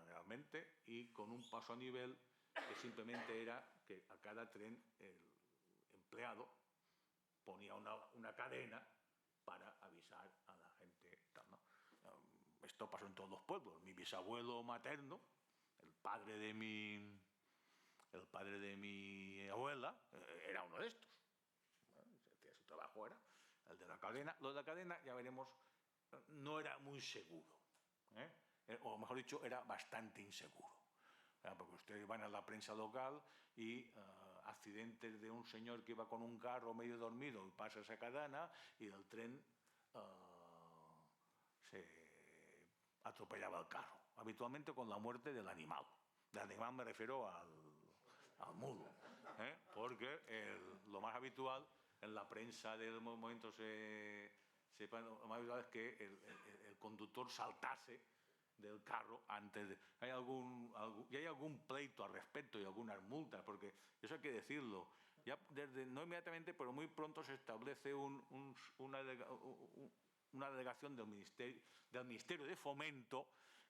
Realmente, y con un paso a nivel que simplemente era que a cada tren el empleado ponía una cadena para avisar a la gente, ¿no? Esto pasó en todos los pueblos. Mi bisabuelo materno, el padre de mi abuela, era uno de estos. Su trabajo era el de la cadena. Lo de la cadena, ya veremos, no era muy seguro, o mejor dicho, era bastante inseguro. Porque ustedes van a la prensa local y accidentes de un señor que iba con un carro medio dormido y pasa esa cadena y el tren se atropellaba el carro, habitualmente con la muerte del animal. Del animal me refiero al mulo, porque lo más habitual en la prensa del momento lo más habitual es que el conductor saltase del carro antes de... Hay algún pleito al respecto y algunas multas, porque eso hay que decirlo. Ya no inmediatamente, pero muy pronto se establece una delegación del Ministerio de Fomento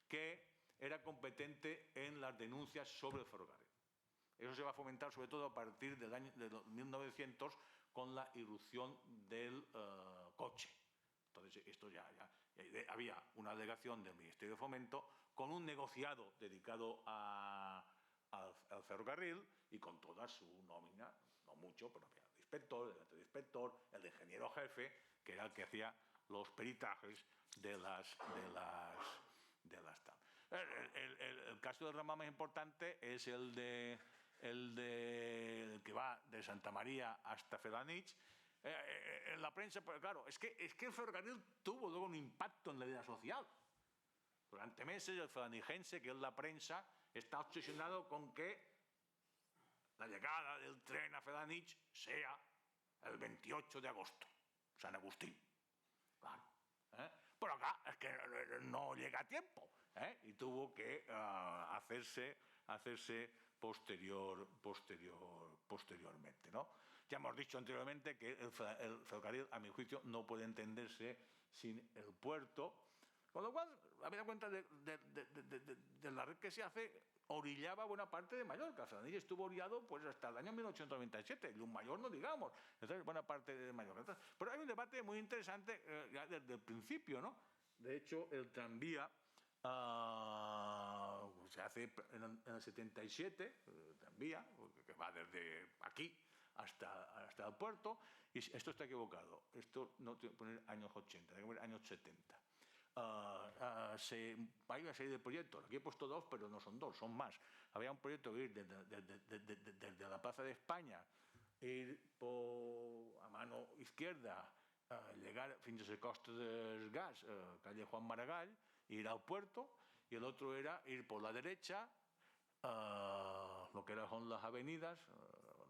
que era competente en las denuncias sobre el ferrocarril. Eso se va a fomentar sobre todo a partir del año 1900 con la irrupción del coche. Entonces, esto ya había una delegación del Ministerio de Fomento con un negociado dedicado al ferrocarril y con toda su nómina, no mucho, pero había el inspector, el inspector, el ingeniero jefe, que era el que hacía los peritajes de las TAM. El caso del ramal más importante es el que va de Santa María hasta Felanich. En la prensa, pues claro, es que el ferrocarril tuvo luego un impacto en la vida social. Durante meses el felanijense, que es la prensa, está obsesionado con que la llegada del tren a Felanich sea el 28 de agosto, San Agustín. Claro. Pero acá es que no llega a tiempo, y tuvo que hacerse posteriormente, ¿no? Ya hemos dicho anteriormente que el ferrocarril, a mi juicio, no puede entenderse sin el puerto, con lo cual, habida cuenta de la red que se hace, orillaba buena parte de Mallorca. Felanich estuvo orillado pues, hasta el año 1897, y un mayor no digamos, entonces buena parte de Mallorca. Entonces, pero hay un debate muy interesante ya desde el principio, ¿no? De hecho, el tranvía se hace en el 77, el tranvía, que va desde aquí hasta el puerto, y esto está equivocado, esto no tiene que poner años 80, tiene que poner años 70. Hay una serie de proyectos, aquí he puesto dos, pero no son dos, son más. Había un proyecto de ir desde la Plaza de España, ir a mano izquierda, llegar fins al Costa del Gas, calle Juan Maragall, ir al puerto, y el otro era ir por la derecha, lo que son las avenidas,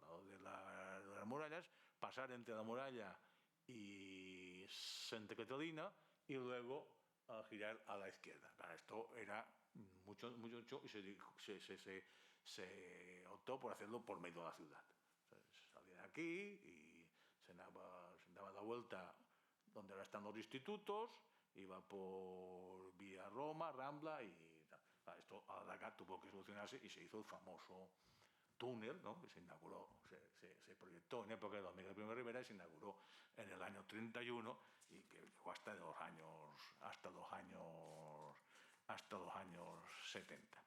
al lado de las murallas, pasar entre la muralla y Santa Catalina, y luego girar a la izquierda. Claro, esto era mucho y se optó por hacerlo por medio de la ciudad. Se salía de aquí y se daba la vuelta donde ahora están los institutos, iba por vía Roma, Rambla y tal. Esto a la larga tuvo que solucionarse y se hizo el famoso túnel, ¿no?, que se inauguró, se proyectó en época de Don Miguel I Rivera y se inauguró en el año 31 y que llegó hasta los años 70.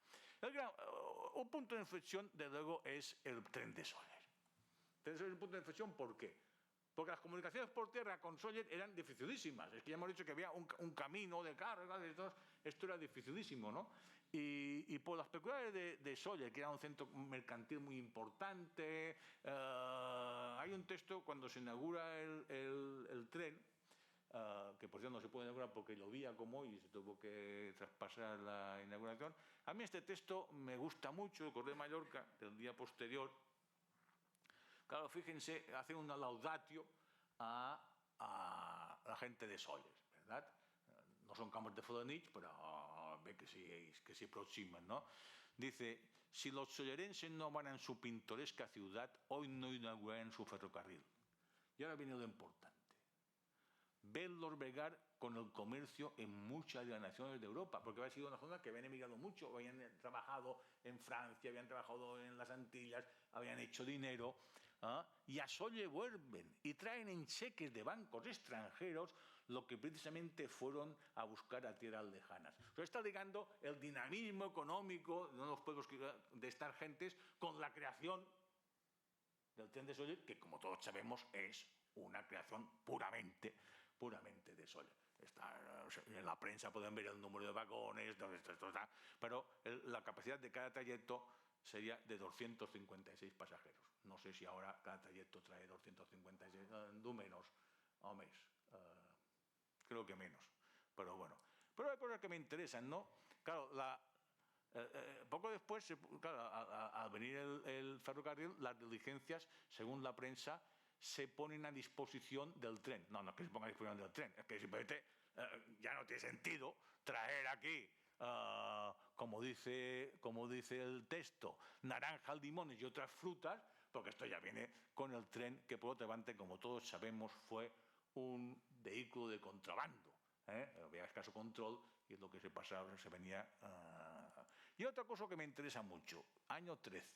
Un punto de inflexión, de luego, es el tren de Sóller. Es un punto de inflexión, ¿por qué? Porque las comunicaciones por tierra con Sóller eran dificilísimas. Es que ya hemos dicho que había un camino de carga, esto era dificilísimo, ¿no? Y por las peculiaridades de Sóller, que era un centro mercantil muy importante, hay un texto cuando se inaugura el tren, que por cierto no se puede inaugurar porque llovía como hoy y se tuvo que traspasar la inauguración. A mí este texto me gusta mucho, el Correo de Mallorca, del día posterior. Claro, fíjense, hace una laudatio a la gente de Sóller, ¿verdad? No son campos de Fodenich, pero ve que se aproximan, ¿no? Dice, si los sollerenses no amaran su pintoresca ciudad, hoy no inaugurarían su ferrocarril. Y ahora viene lo importante. Verlos bregar con el comercio en muchas de las naciones de Europa, porque había sido una zona que habían emigrado mucho, habían trabajado en Francia, habían trabajado en las Antillas, habían hecho dinero, y a Sóller vuelven y traen en cheques de bancos extranjeros lo que precisamente fueron a buscar a tierras lejanas. Se está ligando el dinamismo económico de los pueblos de estas gentes con la creación del tren de Sóller, que como todos sabemos es una creación puramente de Sóller. En la prensa pueden ver el número de vagones, pero la capacidad de cada trayecto sería de 256 pasajeros. No sé si ahora cada trayecto trae 256, menos o mes. Creo que menos, pero bueno. Pero hay cosas que me interesan, ¿no? Claro, poco después, claro, al venir el ferrocarril, las diligencias, según la prensa, se ponen a disposición del tren. No es que se ponga a disposición del tren, es que simplemente ya no tiene sentido traer aquí, como dice el texto, naranjas, limones y otras frutas, porque esto ya viene con el tren, que por otra parte, como todos sabemos, fue un vehículo de contrabando. Había escaso control y es lo que se pasaba, se venía. Y otra cosa que me interesa mucho, año 13.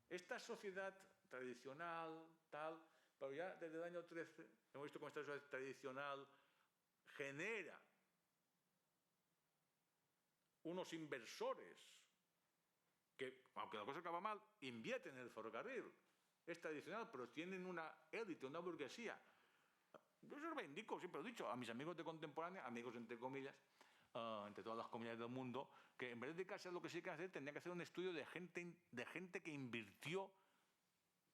Esta sociedad tradicional, tal, pero ya desde el año 13 hemos visto cómo esta sociedad tradicional genera unos inversores que, aunque la cosa acaba mal, invierten en el ferrocarril. Es tradicional, pero tienen una élite, una burguesía. Yo se lo reivindico, siempre lo he dicho, a mis amigos de contemporánea, amigos entre comillas, entre todas las comunidades del mundo, que en vez de dedicarse a lo que sí que hacer, tendría que hacer un estudio de gente que invirtió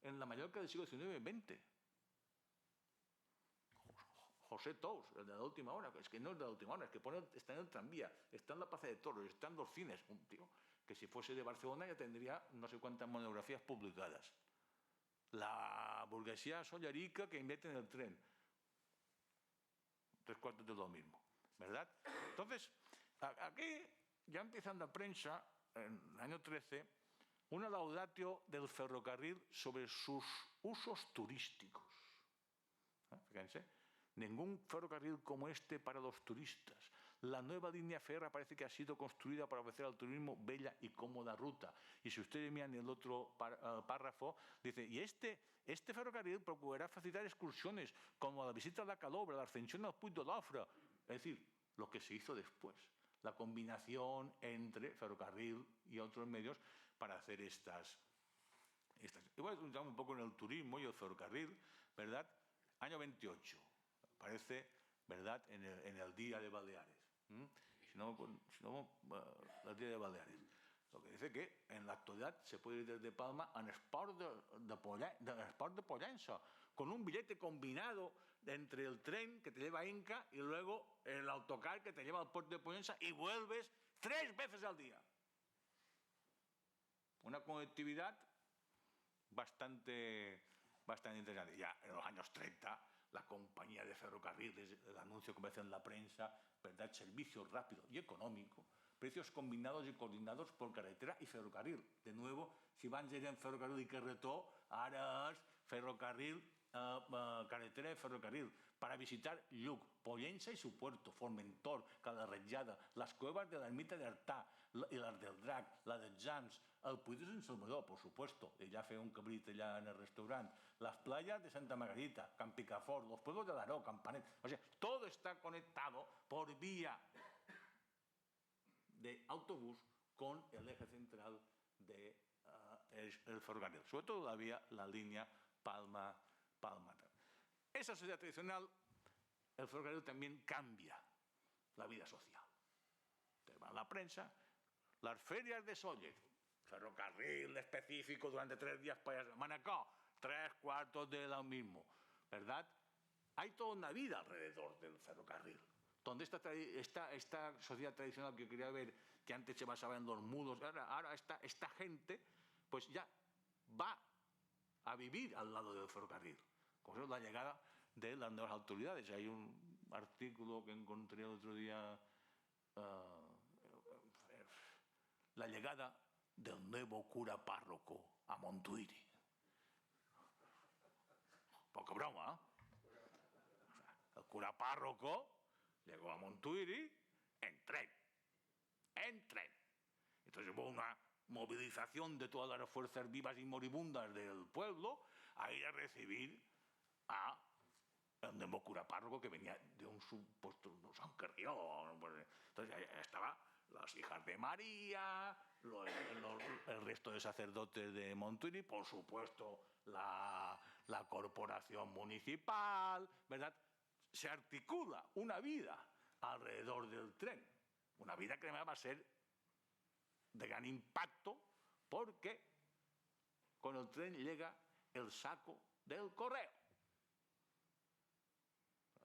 en la Mallorca del siglo XIX y XX. José Tous, el de la última hora, es que no es de la última hora, es que está en el tranvía, está en la Plaza de Toros, está en los cines, un tío que si fuese de Barcelona ya tendría no sé cuántas monografías publicadas. La burguesía sollerica que invierte en el tren. 3/4 de lo mismo, ¿verdad? Entonces, aquí ya empieza en la prensa, en el año 13, una laudatio del ferrocarril sobre sus usos turísticos. Fíjense, ningún ferrocarril como este para los turistas. La nueva línea férrea parece que ha sido construida para ofrecer al turismo bella y cómoda ruta. Y si ustedes miran el otro párrafo, dice, y este ferrocarril procurará facilitar excursiones como la visita a la Calobra, la ascensión al Puig de l'Ofre. Es decir, lo que se hizo después. La combinación entre ferrocarril y otros medios para hacer estas. Y voy a entrar un poco en el turismo y el ferrocarril, ¿verdad? Año 28, aparece, ¿verdad?, en el Día de Baleares. Si no, el Día de Baleares. Lo que dice que en la actualidad se puede ir desde Palma a Esport de Pollença, con un billete combinado entre el tren que te lleva a Inca y luego el autocar que te lleva al puerto de Pollença y vuelves 3 veces al día. Una conectividad bastante interesante. Ya en los años 30, la compañía de ferrocarriles, el anuncio que aparece en la prensa, ¿verdad?, servicio rápido y económico, precios combinados y coordinados por carretera y ferrocarril. De nuevo, si van en ferrocarril y carretó, ara és ferrocarril, carretera y ferrocarril, para visitar Lluc, Pollença y su puerto, Formentor, Calarretjada, las cuevas de la ermita de Artà, y las del Drac, la de Jams, el Puig de Sant Salvador, por supuesto, ella hace un cabrit allá en el restaurante, las playas de Santa Margarita, Campicafort, los pueblos de Laró, Campanet, o sea, todo está conectado por vía de autobús con el eje central del ferrocarril, sobre todo la línea Palma. Esa sociedad tradicional, el ferrocarril también cambia la vida social. Te va a la prensa, las ferias de Sóller, ferrocarril específico durante 3 días para Manacor, 3/4 de lo mismo. ¿verdad? Hay toda una vida alrededor del ferrocarril, donde esta sociedad tradicional que yo quería ver, que antes se basaba en los mulos, ahora esta gente pues ya va a vivir al lado del ferrocarril. Con eso es la llegada de las nuevas autoridades. Hay un artículo que encontré el otro día, la llegada del nuevo cura párroco a Montuïri. Poca broma, ¿eh? O sea, el cura párroco llegó a Montuïri en tren. Entonces hubo una movilización de todas las fuerzas vivas y moribundas del pueblo a ir a recibir a el nuevo cura párroco que venía de un supuesto San Carrión. Entonces ahí estaban las hijas de María, el resto de sacerdotes de Montuïri, por supuesto la corporación municipal, ¿verdad? Se articula una vida alrededor del tren, una vida que además va a ser de gran impacto porque con el tren llega el saco del correo.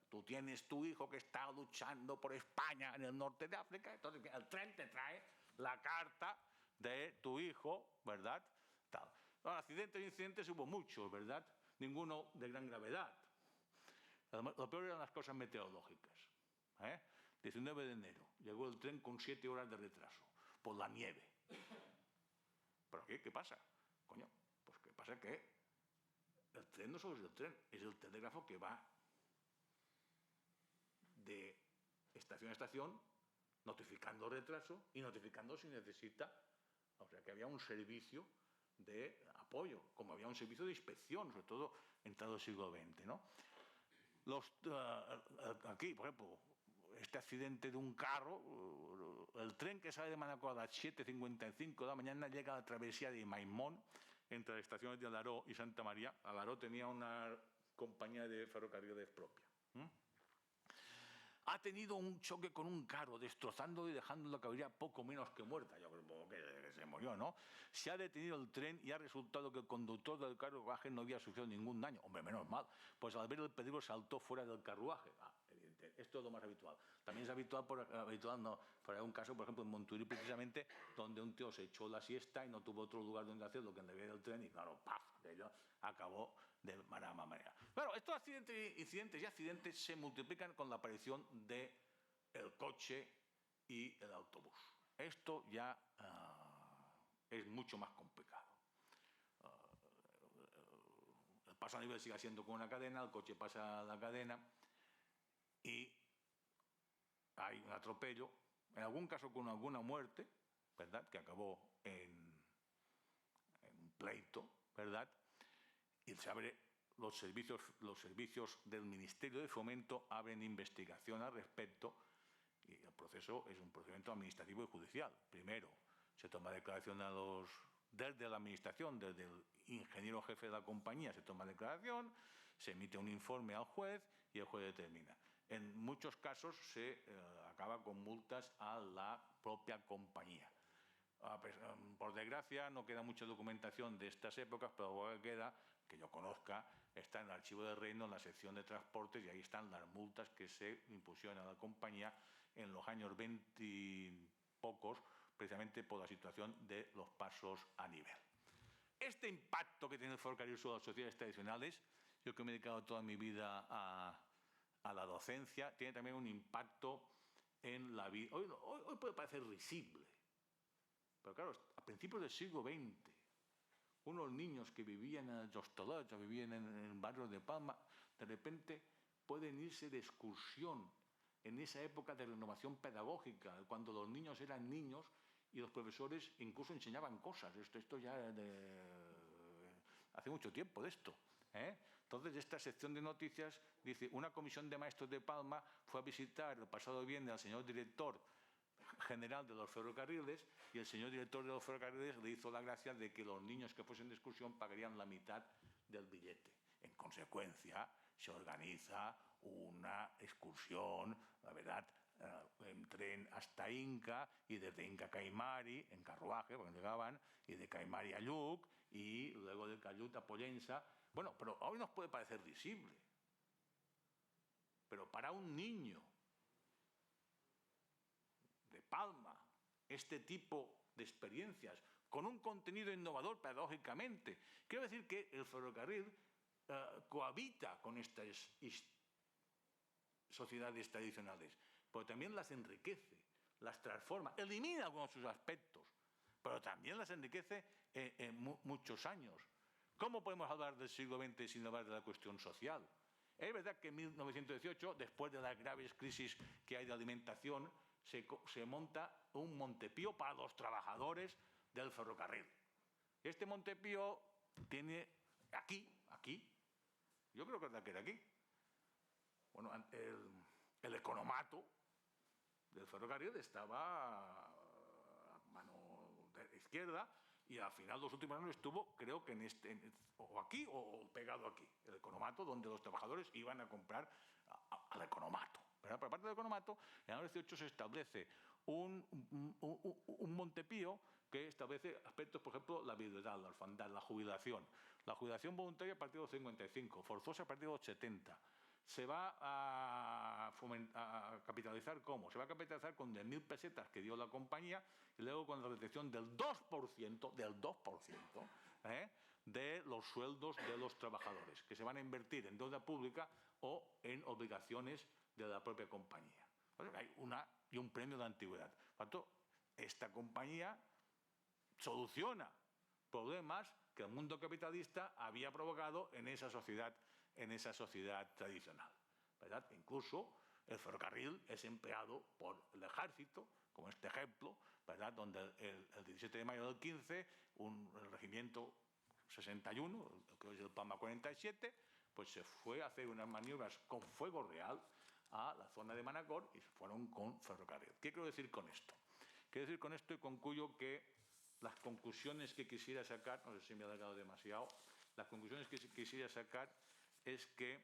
Tú tienes tu hijo que está luchando por España en el norte de África, entonces el tren te trae la carta de tu hijo, ¿verdad? Tal. Bueno, accidentes e incidentes hubo muchos, ¿verdad? Ninguno de gran gravedad. Lo peor eran las cosas meteorológicas. 19 de enero, llegó el tren con 7 horas de retraso, por la nieve. ¿Pero qué pasa? Coño, pues ¿qué pasa? Que el tren no solo es el tren, es el telégrafo que va de estación a estación, notificando retraso y notificando si necesita. O sea que había un servicio de apoyo, como había un servicio de inspección, sobre todo entrado el siglo XX, ¿no? Aquí, por ejemplo, este accidente de un carro, el tren que sale de Manacor a las 7:55 de la mañana llega a la travesía de Maimón, entre las estaciones de Alaró y Santa María. Alaró tenía una compañía de ferrocarriles propia. Ha tenido un choque con un carro, destrozándolo y dejando la caballería poco menos que muerta. Yo creo que se murió, ¿no? Se ha detenido el tren y ha resultado que el conductor del carruaje no había sufrido ningún daño. Hombre, menos mal. Pues al ver el peligro saltó fuera del carruaje. Evidente. Esto es lo más habitual. También es habitual, fuera de un caso, por ejemplo, en Montuïri, precisamente, donde un tío se echó la siesta y no tuvo otro lugar donde hacerlo que en la vía del tren y, claro, ¡paf!, de ello acabó de mala manera. Claro, estos incidentes y accidentes se multiplican con la aparición del coche y el autobús. Esto ya es mucho más complicado. El paso a nivel sigue siendo con una cadena, el coche pasa a la cadena y hay un atropello, en algún caso con alguna muerte, ¿verdad?, que acabó en un pleito, ¿verdad?, y se abre los servicios del Ministerio de Fomento abren investigación al respecto y el proceso es un procedimiento administrativo y judicial. Primero, se toma declaración desde la administración, desde el ingeniero jefe de la compañía, se toma declaración, se emite un informe al juez y el juez determina. En muchos casos se acaba con multas a la propia compañía. Por desgracia, no queda mucha documentación de estas épocas, pero lo que queda, que yo conozca, está en el Archivo del Reino, en la sección de transportes, y ahí están las multas que se impusieron a la compañía en los años 20 y pocos, precisamente por la situación de los pasos a nivel. Este impacto que tiene el ferrocarril sobre las sociedades tradicionales, yo que me he dedicado toda mi vida a la docencia, tiene también un impacto en la vida. Hoy puede parecer risible, pero claro, a principios del siglo XX, unos niños que vivían en los Hostalets o vivían en barrios de Palma, de repente pueden irse de excursión en esa época de renovación pedagógica, cuando los niños eran niños y los profesores incluso enseñaban cosas. Esto ya hace mucho tiempo de esto. Entonces, esta sección de noticias dice: una comisión de maestros de Palma fue a visitar el pasado viernes al señor director general de los ferrocarriles y el señor director de los ferrocarriles le hizo la gracia de que los niños que fuesen de excursión pagarían la mitad del billete. En consecuencia, se organiza una excursión, la verdad, en tren hasta Inca y desde Inca a Caimari, en carruaje, porque llegaban, y de Caimari a Lluc y luego de Lluc a Pollença. Bueno, pero hoy nos puede parecer risible. Pero para un niño de Palma, este tipo de experiencias con un contenido innovador pedagógicamente, quiero decir que el ferrocarril cohabita con estas sociedades tradicionales, pero también las enriquece, las transforma, elimina algunos de sus aspectos, pero también las enriquece en muchos años. ¿Cómo podemos hablar del siglo XX sin hablar de la cuestión social? Es verdad que en 1918, después de las graves crisis que hay de alimentación, se monta un Montepío para los trabajadores del ferrocarril. Este Montepío tiene aquí, yo creo que era aquí, bueno, el economato del ferrocarril estaba a mano de izquierda y al final los últimos años estuvo, creo que o aquí o pegado aquí, el economato, donde los trabajadores iban a comprar al economato. ¿Verdad? Por parte del economato, en el año 18 se establece un Montepío que establece aspectos, por ejemplo, la viudedad, la orfandad, la jubilación. La jubilación voluntaria a partir de los 55, forzosa a partir de los 70. Se va a capitalizar ¿cómo? Se va a capitalizar con 10.000 pesetas que dio la compañía y luego con la retención del 2%, de los sueldos de los trabajadores, que se van a invertir en deuda pública o en obligaciones de la propia compañía. Hay un premio de antigüedad. Por tanto, esta compañía soluciona problemas que el mundo capitalista había provocado en esa sociedad tradicional, ¿verdad? Incluso el ferrocarril es empleado por el ejército, como este ejemplo, ¿verdad? Donde el 17 de mayo del 15, el regimiento 61, que es el Palma 47, pues se fue a hacer unas maniobras con fuego real a la zona de Manacor y se fueron con ferrocarril. ¿Qué quiero decir con esto? Quiero decir con esto y concluyo que las conclusiones que quisiera sacar, no sé si me he alargado demasiado, las conclusiones que quisiera sacar es que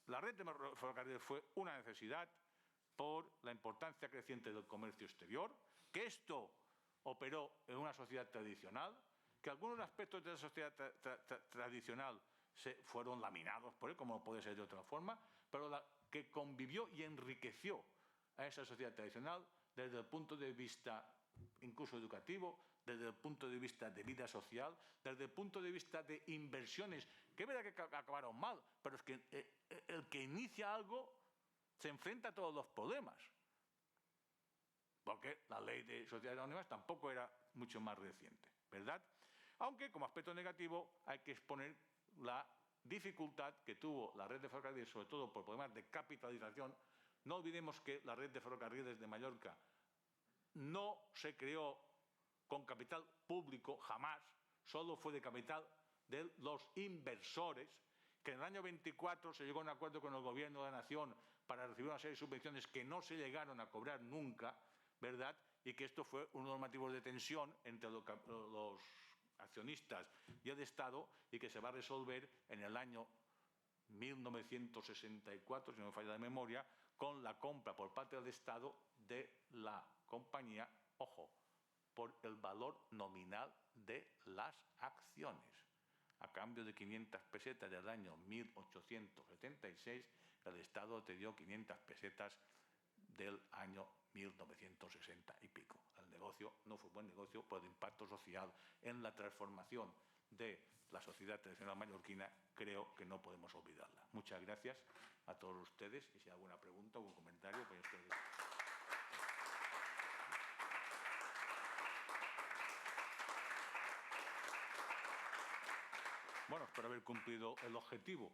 la red de ferrocarril fue una necesidad por la importancia creciente del comercio exterior, que esto operó en una sociedad tradicional, que algunos aspectos de la sociedad tradicional se fueron laminados por él, como no puede ser de otra forma, pero que convivió y enriqueció a esa sociedad tradicional desde el punto de vista incluso educativo, desde el punto de vista de vida social, desde el punto de vista de inversiones, que es verdad que acabaron mal, pero es que el que inicia algo se enfrenta a todos los problemas, porque la ley de sociedades anónimas tampoco era mucho más reciente, ¿verdad? Aunque como aspecto negativo hay que exponer la dificultad que tuvo la red de ferrocarriles, sobre todo por problemas de capitalización. No olvidemos que la red de ferrocarriles de Mallorca no se creó con capital público jamás, solo fue de capital de los inversores, que en el año 24 se llegó a un acuerdo con el Gobierno de la Nación para recibir una serie de subvenciones que no se llegaron a cobrar nunca, ¿verdad? Y que esto fue uno de los motivos de tensión entre los accionistas y el Estado y que se va a resolver en el año 1964, si no me falla la memoria, con la compra por parte del Estado de la compañía, ojo, por el valor nominal de las acciones. A cambio de 500 pesetas del año 1876, el Estado te dio 500 pesetas del año 1960 y pico. El negocio no fue buen negocio, pero el impacto social en la transformación de la sociedad tradicional mallorquina creo que no podemos olvidarla. Muchas gracias a todos ustedes y si hay alguna pregunta o un comentario, pues ustedes. Bueno, espero haber cumplido el objetivo.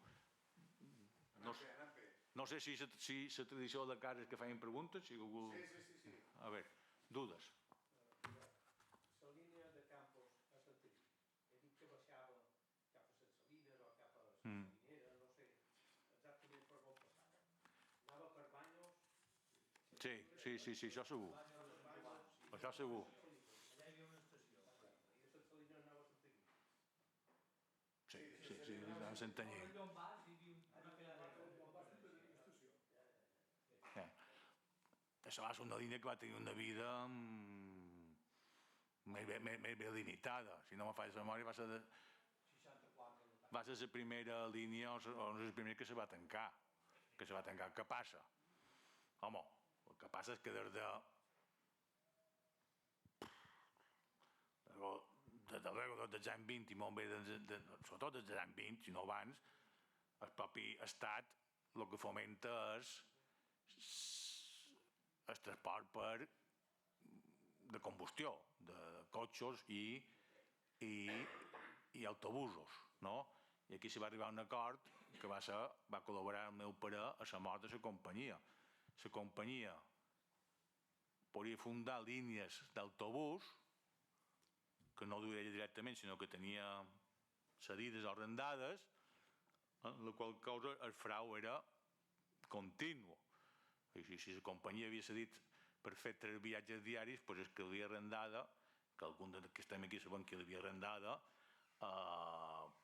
No sé si se tradició de cares que feien preguntes. Si algú... Sí. A veure, dudes. La línia de Campos a Santarí, he dit que baixava cap a Sant Salines o cap a Salinera, no sé exactament per on passava. Anava per Banyos? Sí, això segur. Això segur. Allà hi havia una estació. I de Sant Salines anava a Santarí. Sí, anava a Santanyí. Allà on vas hi havia una estació. Això va ser una línia que va tenir una vida més ben limitada. Si no me faig memòria, va ser la primera línia o la primera que se va tancar. que se va tancar. Què passa? Home, el que passa és que des de dels anys 20 i molt bé, sobretot des dels anys 20, si no abans, el propi estat el que fomenta és el transport de combustió, de cotxes i autobusos, no? I aquí se va arribar a un acord que va col·laborar el meu pare a la mort de la companyia. La companyia podia fundar línies d'autobús que no duia directament, sinó que tenia cedides o arrendades, en la qual cosa el frau era continu. I si la companyia havia cedit per fer 3 viatges diaris, doncs és que l'havia arrendada, que algun que estem aquí sabem que l'havia arrendada,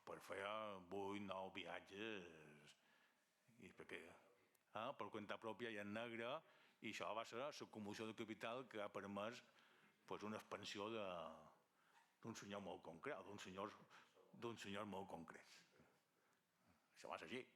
per fer 8, 9 viatges, i per compte pròpia i en negre, i això va ser l'acumulació de capital que ha permès una expansió d'un senyor molt concret, d'un senyor molt concret. Això va ser així.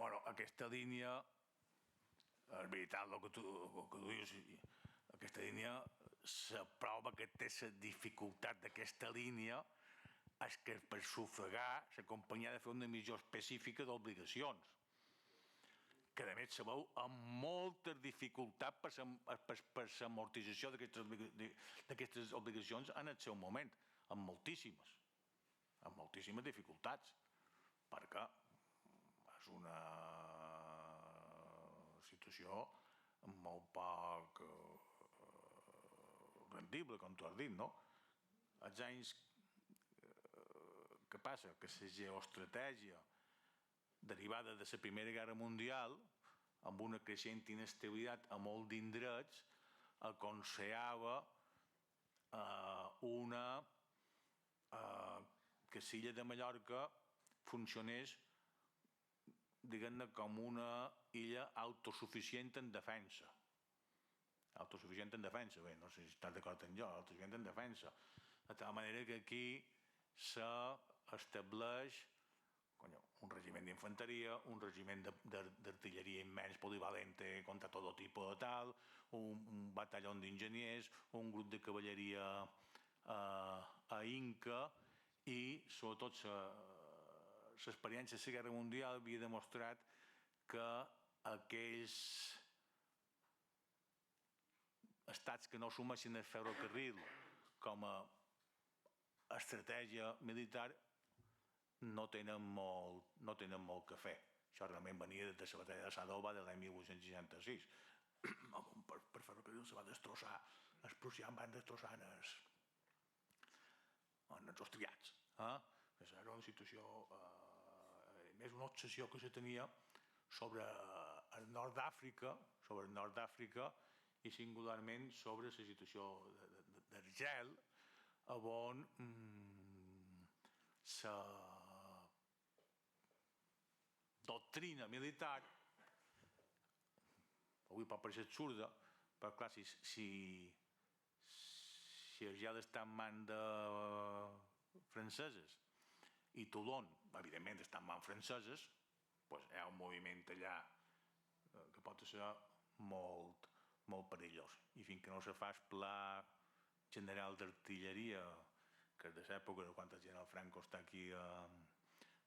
Bueno, aquesta línia, és veritat el que tu dius, aquesta línia, la prova que té la dificultat d'aquesta línia és que per sufragar la companyia ha de fer una emissió específica d'obligacions, que a més se veu amb molta dificultat per l'amortització d'aquestes obligacions en el seu moment, amb moltíssimes dificultats, perquè és una situació molt poc rendible, com tu has dit, no? Els anys, què passa? Que la geoestratègia derivada de la Primera Guerra Mundial, amb una creixent inestabilitat a molts d'indrets, aconsellava que l'illa de Mallorca funcionés, diguem-ne, com una illa autosuficient en defensa. Autosuficient en defensa, bé, no sé si estàs d'acord amb jo, autosuficient en defensa. De tal manera que aquí s'estableix un regiment d'infanteria, un regiment d'artilleria immens polivalente contra tot tipus de tal, un batalló d'enginyers, un grup de cavalleria a Inca i, sobretot, l'experiència de la Guerra Mundial havia demostrat que aquells estats que no assumeixen el ferrocarril com a estratègia militar no tenen molt que fer. Això realment venia de la batalla de Sadova de l'any 1866. Per ferrocarril se va destrossar, els prussians van destrossar els austriats. Era una situació, més una obsessió que se tenia sobre el nord d'Àfrica, i singularment sobre la situació d'Argel, on la doctrina militar, avui pot parecer absurda, però clar, si Argel està en mans de franceses i Toulon, evidentment, està en mans franceses, doncs hi ha un moviment allà que pot ser molt, molt perillós. I fins que no se fa el pla general d'artilleria, que és de l'època de quan el general Franco està aquí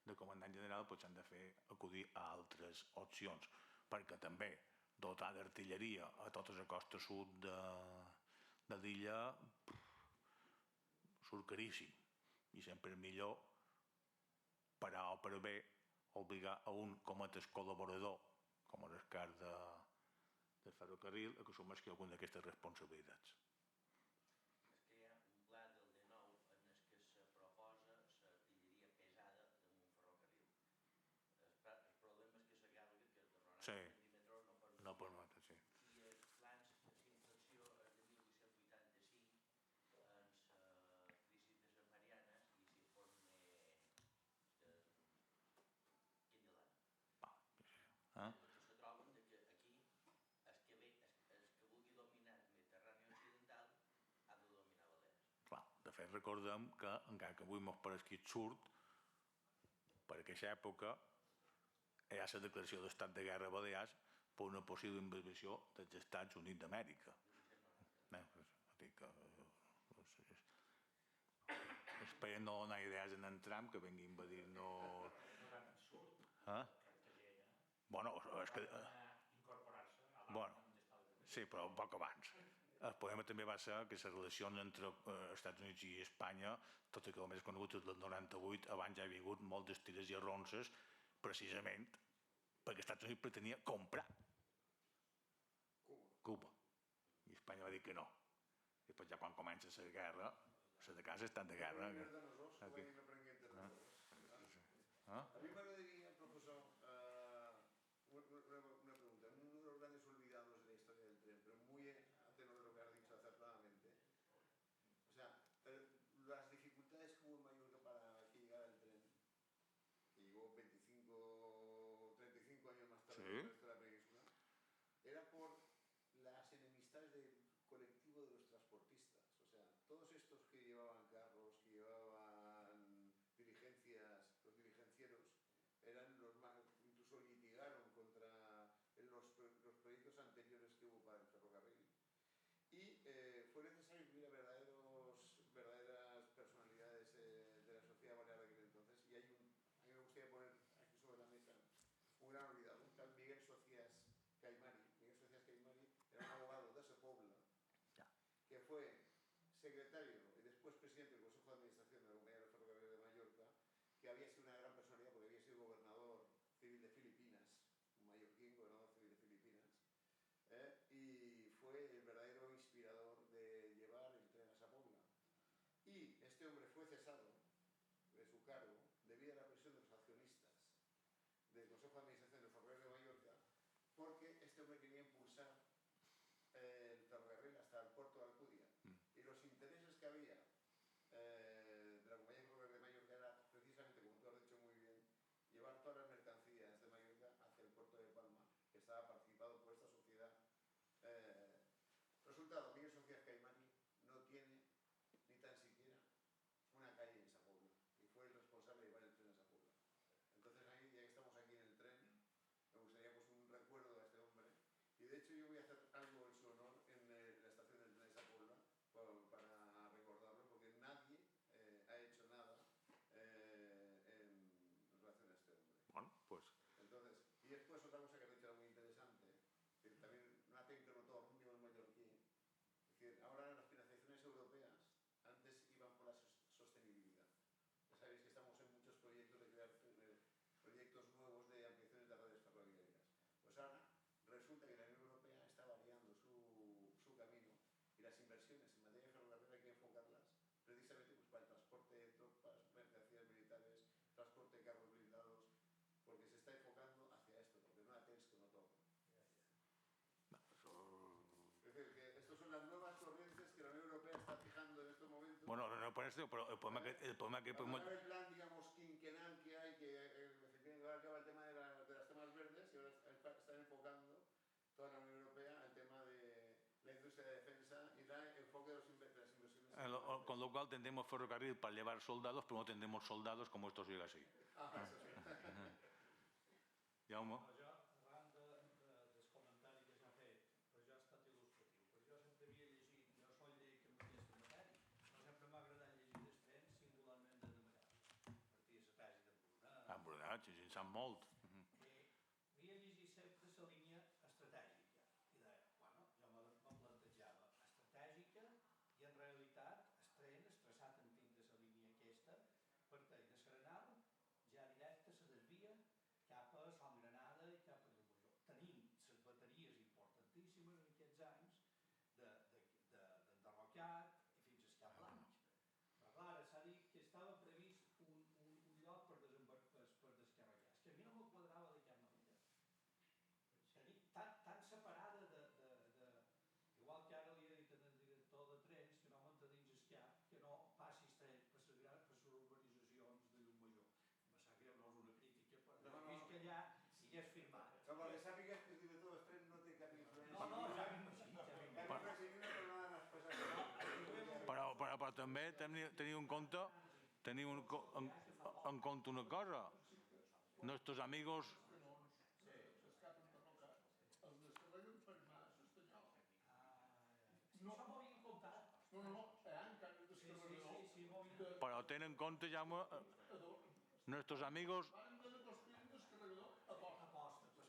de comandant general s'han de fer acudir a altres opcions, perquè també dotar d'artilleria a tota la costa sud de l'illa surt caríssim, i sempre és millor per A o per B obligar a un cometes col·laborador, com és el cas del ferrocarril, a que assumeixi alguna d'aquestes responsabilitats. És que hi ha un pla del D9 en el que se proposa l'artilleria pesada d'un ferrocarril. El problema és que s'acaba que els de 90 centímetres no permeten. Sí. I els plans d'inflexió és de 1885, en la crisi de les Marianes, i s'informe Ah. se troben que aquí el que vulgui dominar el Mediterrani occidental ha de dominar Balears. Clar, de fet recordem que encara que avui mos pareixi absurd, per aquesta època hi ha la declaració d'estat de guerra a Balears per una possible invasió dels Estats Units d'Amèrica. Espero no donar idees en en Trump que vengui a invadir-nos. Bueno, és que... Bueno, sí, però un poc abans. El problema també va ser que les relacions entre els Estats Units i Espanya, tot i que el més conegut és del 98, abans ja hi havia hagut moltes tires i arronses, precisament perquè els Estats Units pretenia comprar Cuba. I Espanya va dir que no. I després ja quan comença la guerra, les de casa estan de guerra. A mí me m'agradaria, profesor, una pregunta. Uno de los grandes olvidados de la historia del tren, pero muy a tenor de lo que has dicho acertadamente. O sea, las dificultades que hubo en Mallorca para que llegara el tren, que llegó 35 años más tarde que el resto de la península, era por las enemistades del colectivo de los transportistas. O sea, todos estos que llevaban carros, que llevaban diligencias, los diligencieros, eran los más, incluso litigaron contra los proyectos anteriores que hubo para el ferrocarril. Y fue necesario incluir a verdaderas personalidades de la sociedad balear de aquel entonces. Y a mí me gustaría poner aquí sobre la mesa un gran olvidado, un tal Miguel Socias Caimari. Miguel Socias Caimari era un abogado de Sepobla, que fue secretario y después presidente del Consejo de Administración de la Compañía del Ferrocarril de Mallorca, que había sido una gran personalidad porque había sido gobernador civil de Filipinas, un mallorquín, gobernador civil de Filipinas, y fue el verdadero inspirador de llevar el tren a Sepobla. Y este hombre fue cesado de su cargo debido a la presión de los accionistas del Consejo de Administración del Ferrocarril de Mallorca, porque este hombre quería impulsar el ferrocarril hasta el puerto de Alcudia. Y los intereses que había de la Compañía de Ferrocarril de Mallorca era precisamente, como tú has dicho muy bien, llevar todas las mercancías de Mallorca hacia el puerto de Palma, que estaba participado por esta sociedad. Resultado, Miguel Socias Caimani no tiene ni tan siquiera una calle en Sepobla, y fue el responsable de llevar el tren a Sepobla. Entonces ahí, ya que estamos aquí en el tren, me gustaría pues un recuerdo a este hombre, y de hecho yo voy a hacer algo en su honor en la estación del tren de Sepobla para recordarlo, porque nadie ha hecho nada en relación a este hombre. Bueno, pues... Entonces, y después otra cosa que ha dicho muy interesante, que también no ha tenido notar un nivel mallorquí, es decir, ahora las financiaciones europeas antes iban por la sostenibilidad. Ya sabéis que estamos en muchos proyectos de crear proyectos nuevos de ampliaciones de redes ferroviarias. Pues ahora resulta que la Unión Europea está variando su camino y las inversiones en materia de ferrocarril hay que enfocarlas precisamente pues, para el transporte de tropas, mercancías militares, transporte de carros blindados, porque se está enfocando hacia esto, porque no a Tesco, no todo. Es decir, que estas son las nuevas corrientes que la Unión Europea está fijando en estos momentos. Bueno, no por esto, pero el problema que podemos... El plan, digamos, quinquenal que hay, que efectivamente acaba el tema de las temas verdes, y ahora están enfocando toda la Unión Europea el tema de la industria de defensa y el enfoque de las inversiones. Con lo cual tendremos ferrocarril para llevar soldados, pero no tendremos soldados como esto sigue así. Eso sí. Jaume? Jo, arran del comentari que s'ha fet, però ja ha estat il·lustratiu. Però jo sempre havia llegit, jo soc llei que m'hagués de matèria, però sempre m'ha agradat llegir els trens singularment de Demarà, a partir de la tesi d'Empordà, pensant molt. Havia llegit sempre la línia estratègica i deia, bueno, jo me plantejava estratègica i en realitat traçat en tinc de la línia aquesta parteix de Serenal ja directe se desvia cap a Son Granada i cap a Llumajor. Tenim les bateries importantíssimes en aquests anys d'enderrocat i fins a Cap Blanc. Però clar, s'ha dit que estava previst un lloc per descarregar. És que a mi no me quadrava de cap manera. Tenir tan separada igual que ara li he dit al director de trens que no m'entén dins el cap que no passis tren per les urbanitzacions de Llumajor. Me sap greu, no és una crítica, però visc allà i és firmat. No, perquè sàpigues que el director dels trens no té cap influència. No, ja m'imagino. Cap influència però no ha d'anar expressant. Però també teniu en compte una cosa. Nuestros amigos... No m'ho havien comptat. Però tenen en compte, Jaume, nuestros amigos... Aposta,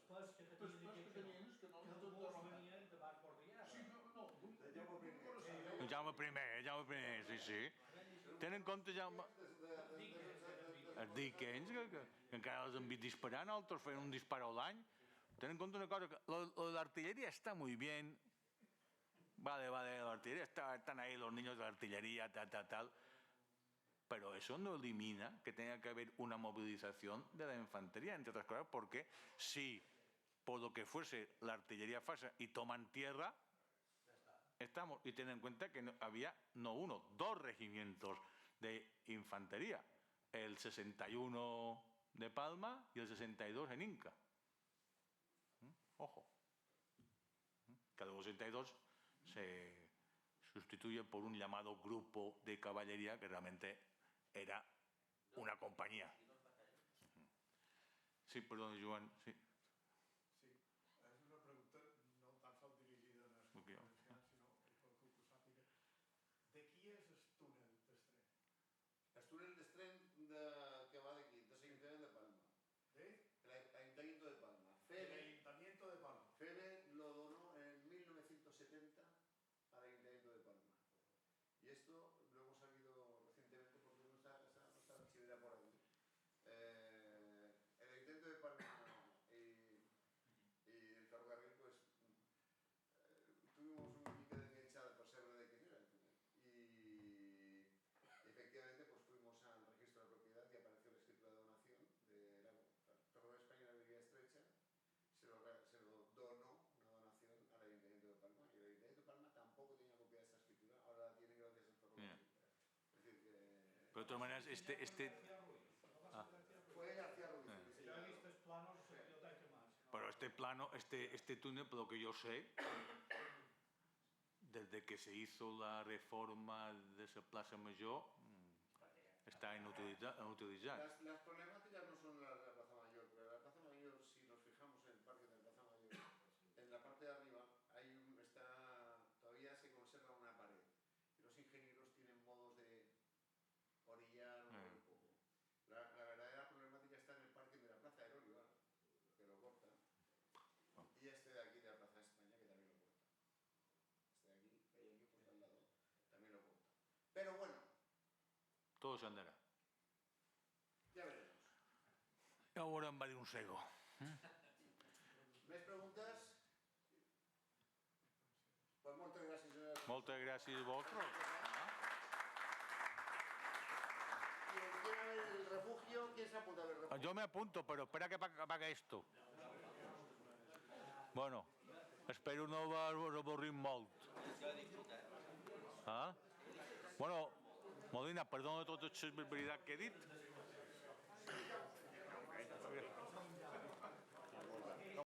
després que tenien que molts venien de Bar Cordià. Jaume I, sí. Tenen en compte, Jaume... Els Dickens, que encara els han vist disparant, altres feien un disparo al any. Tenen en compte una cosa, que la artillería está muy bien. Vale, la artillería están ahí los niños de la artillería, tal. Pero eso no elimina que tenga que haber una movilización de la infantería, entre otras cosas, porque si por lo que fuese la artillería falla y toman tierra, estamos, y ten en cuenta que había no uno, 2 regimientos de infantería, el 61 de Palma y el 62 en Inca. Ojo. Cada 62 se sustituye por un llamado grupo de caballería que realmente era una compañía. Sí, perdón, Joan. Sí. Sí, és una pregunta no tan sols dirigida als conferenciants, sinó per algú que ho sàpiga. De qui és el túnel d'estren? El túnel d'estren que va d'aquí, de l'Ajuntament de Palma. ¿De? Ayuntamiento de Palma. El Ayuntamiento de Palma. FEBE lo donó en 1970 al Ayuntamiento de Palma. Y esto lo hemos sabido recientemente porque no está archivera por ahí. El Ayuntamiento de Palma y el ferrocarril, pues tuvimos un poquito de enganchada por saber de quién era el túnel. Y efectivamente, pues fuimos al registro de propiedad y apareció la escritura de donación de la Ferrocarril Española de Vía Estrecha. Se lo donó una donación al Ayuntamiento de Palma y el Ayuntamiento de Palma tampoco tenía copia de esta escritura, ahora la tiene gracias al ferrocarril. Es decir que... Pero de todas maneras, Fue García Ruiz. Yo he visto los planos de la biblioteca más. Pero este plano, este túnel, por lo que yo sé, desde que se hizo la reforma de esa Plaza Mayor, está inutilizado. Las problemáticas no son las de la Plaza Mayor, pero la Plaza Mayor, si nos fijamos en el parque de la Plaza Mayor, en la parte de arriba todavía se conserva una pared. Y los ingenieros tienen modos de orillar un poco. La verdadera problemática está en el parque de la Plaza de Olivar, que lo corta, y este de aquí de la Plaza de España, que también lo corta. Este de aquí, que hay aquí por al lado, también lo corta. Pero bueno. Todo se andará. Ja veremos. Ja ho veurem, va dir un cego. Més preguntes? Pues moltes gràcies. Moltes gràcies a vosaltres. Y el tema del refugio, ¿quién se apunta al refugio? Yo me apunto, pero espera que apague esto. Bueno, espero no vos avorrir molt. Ah? Bueno, Molina, perdona totes les barbaritats que he dit.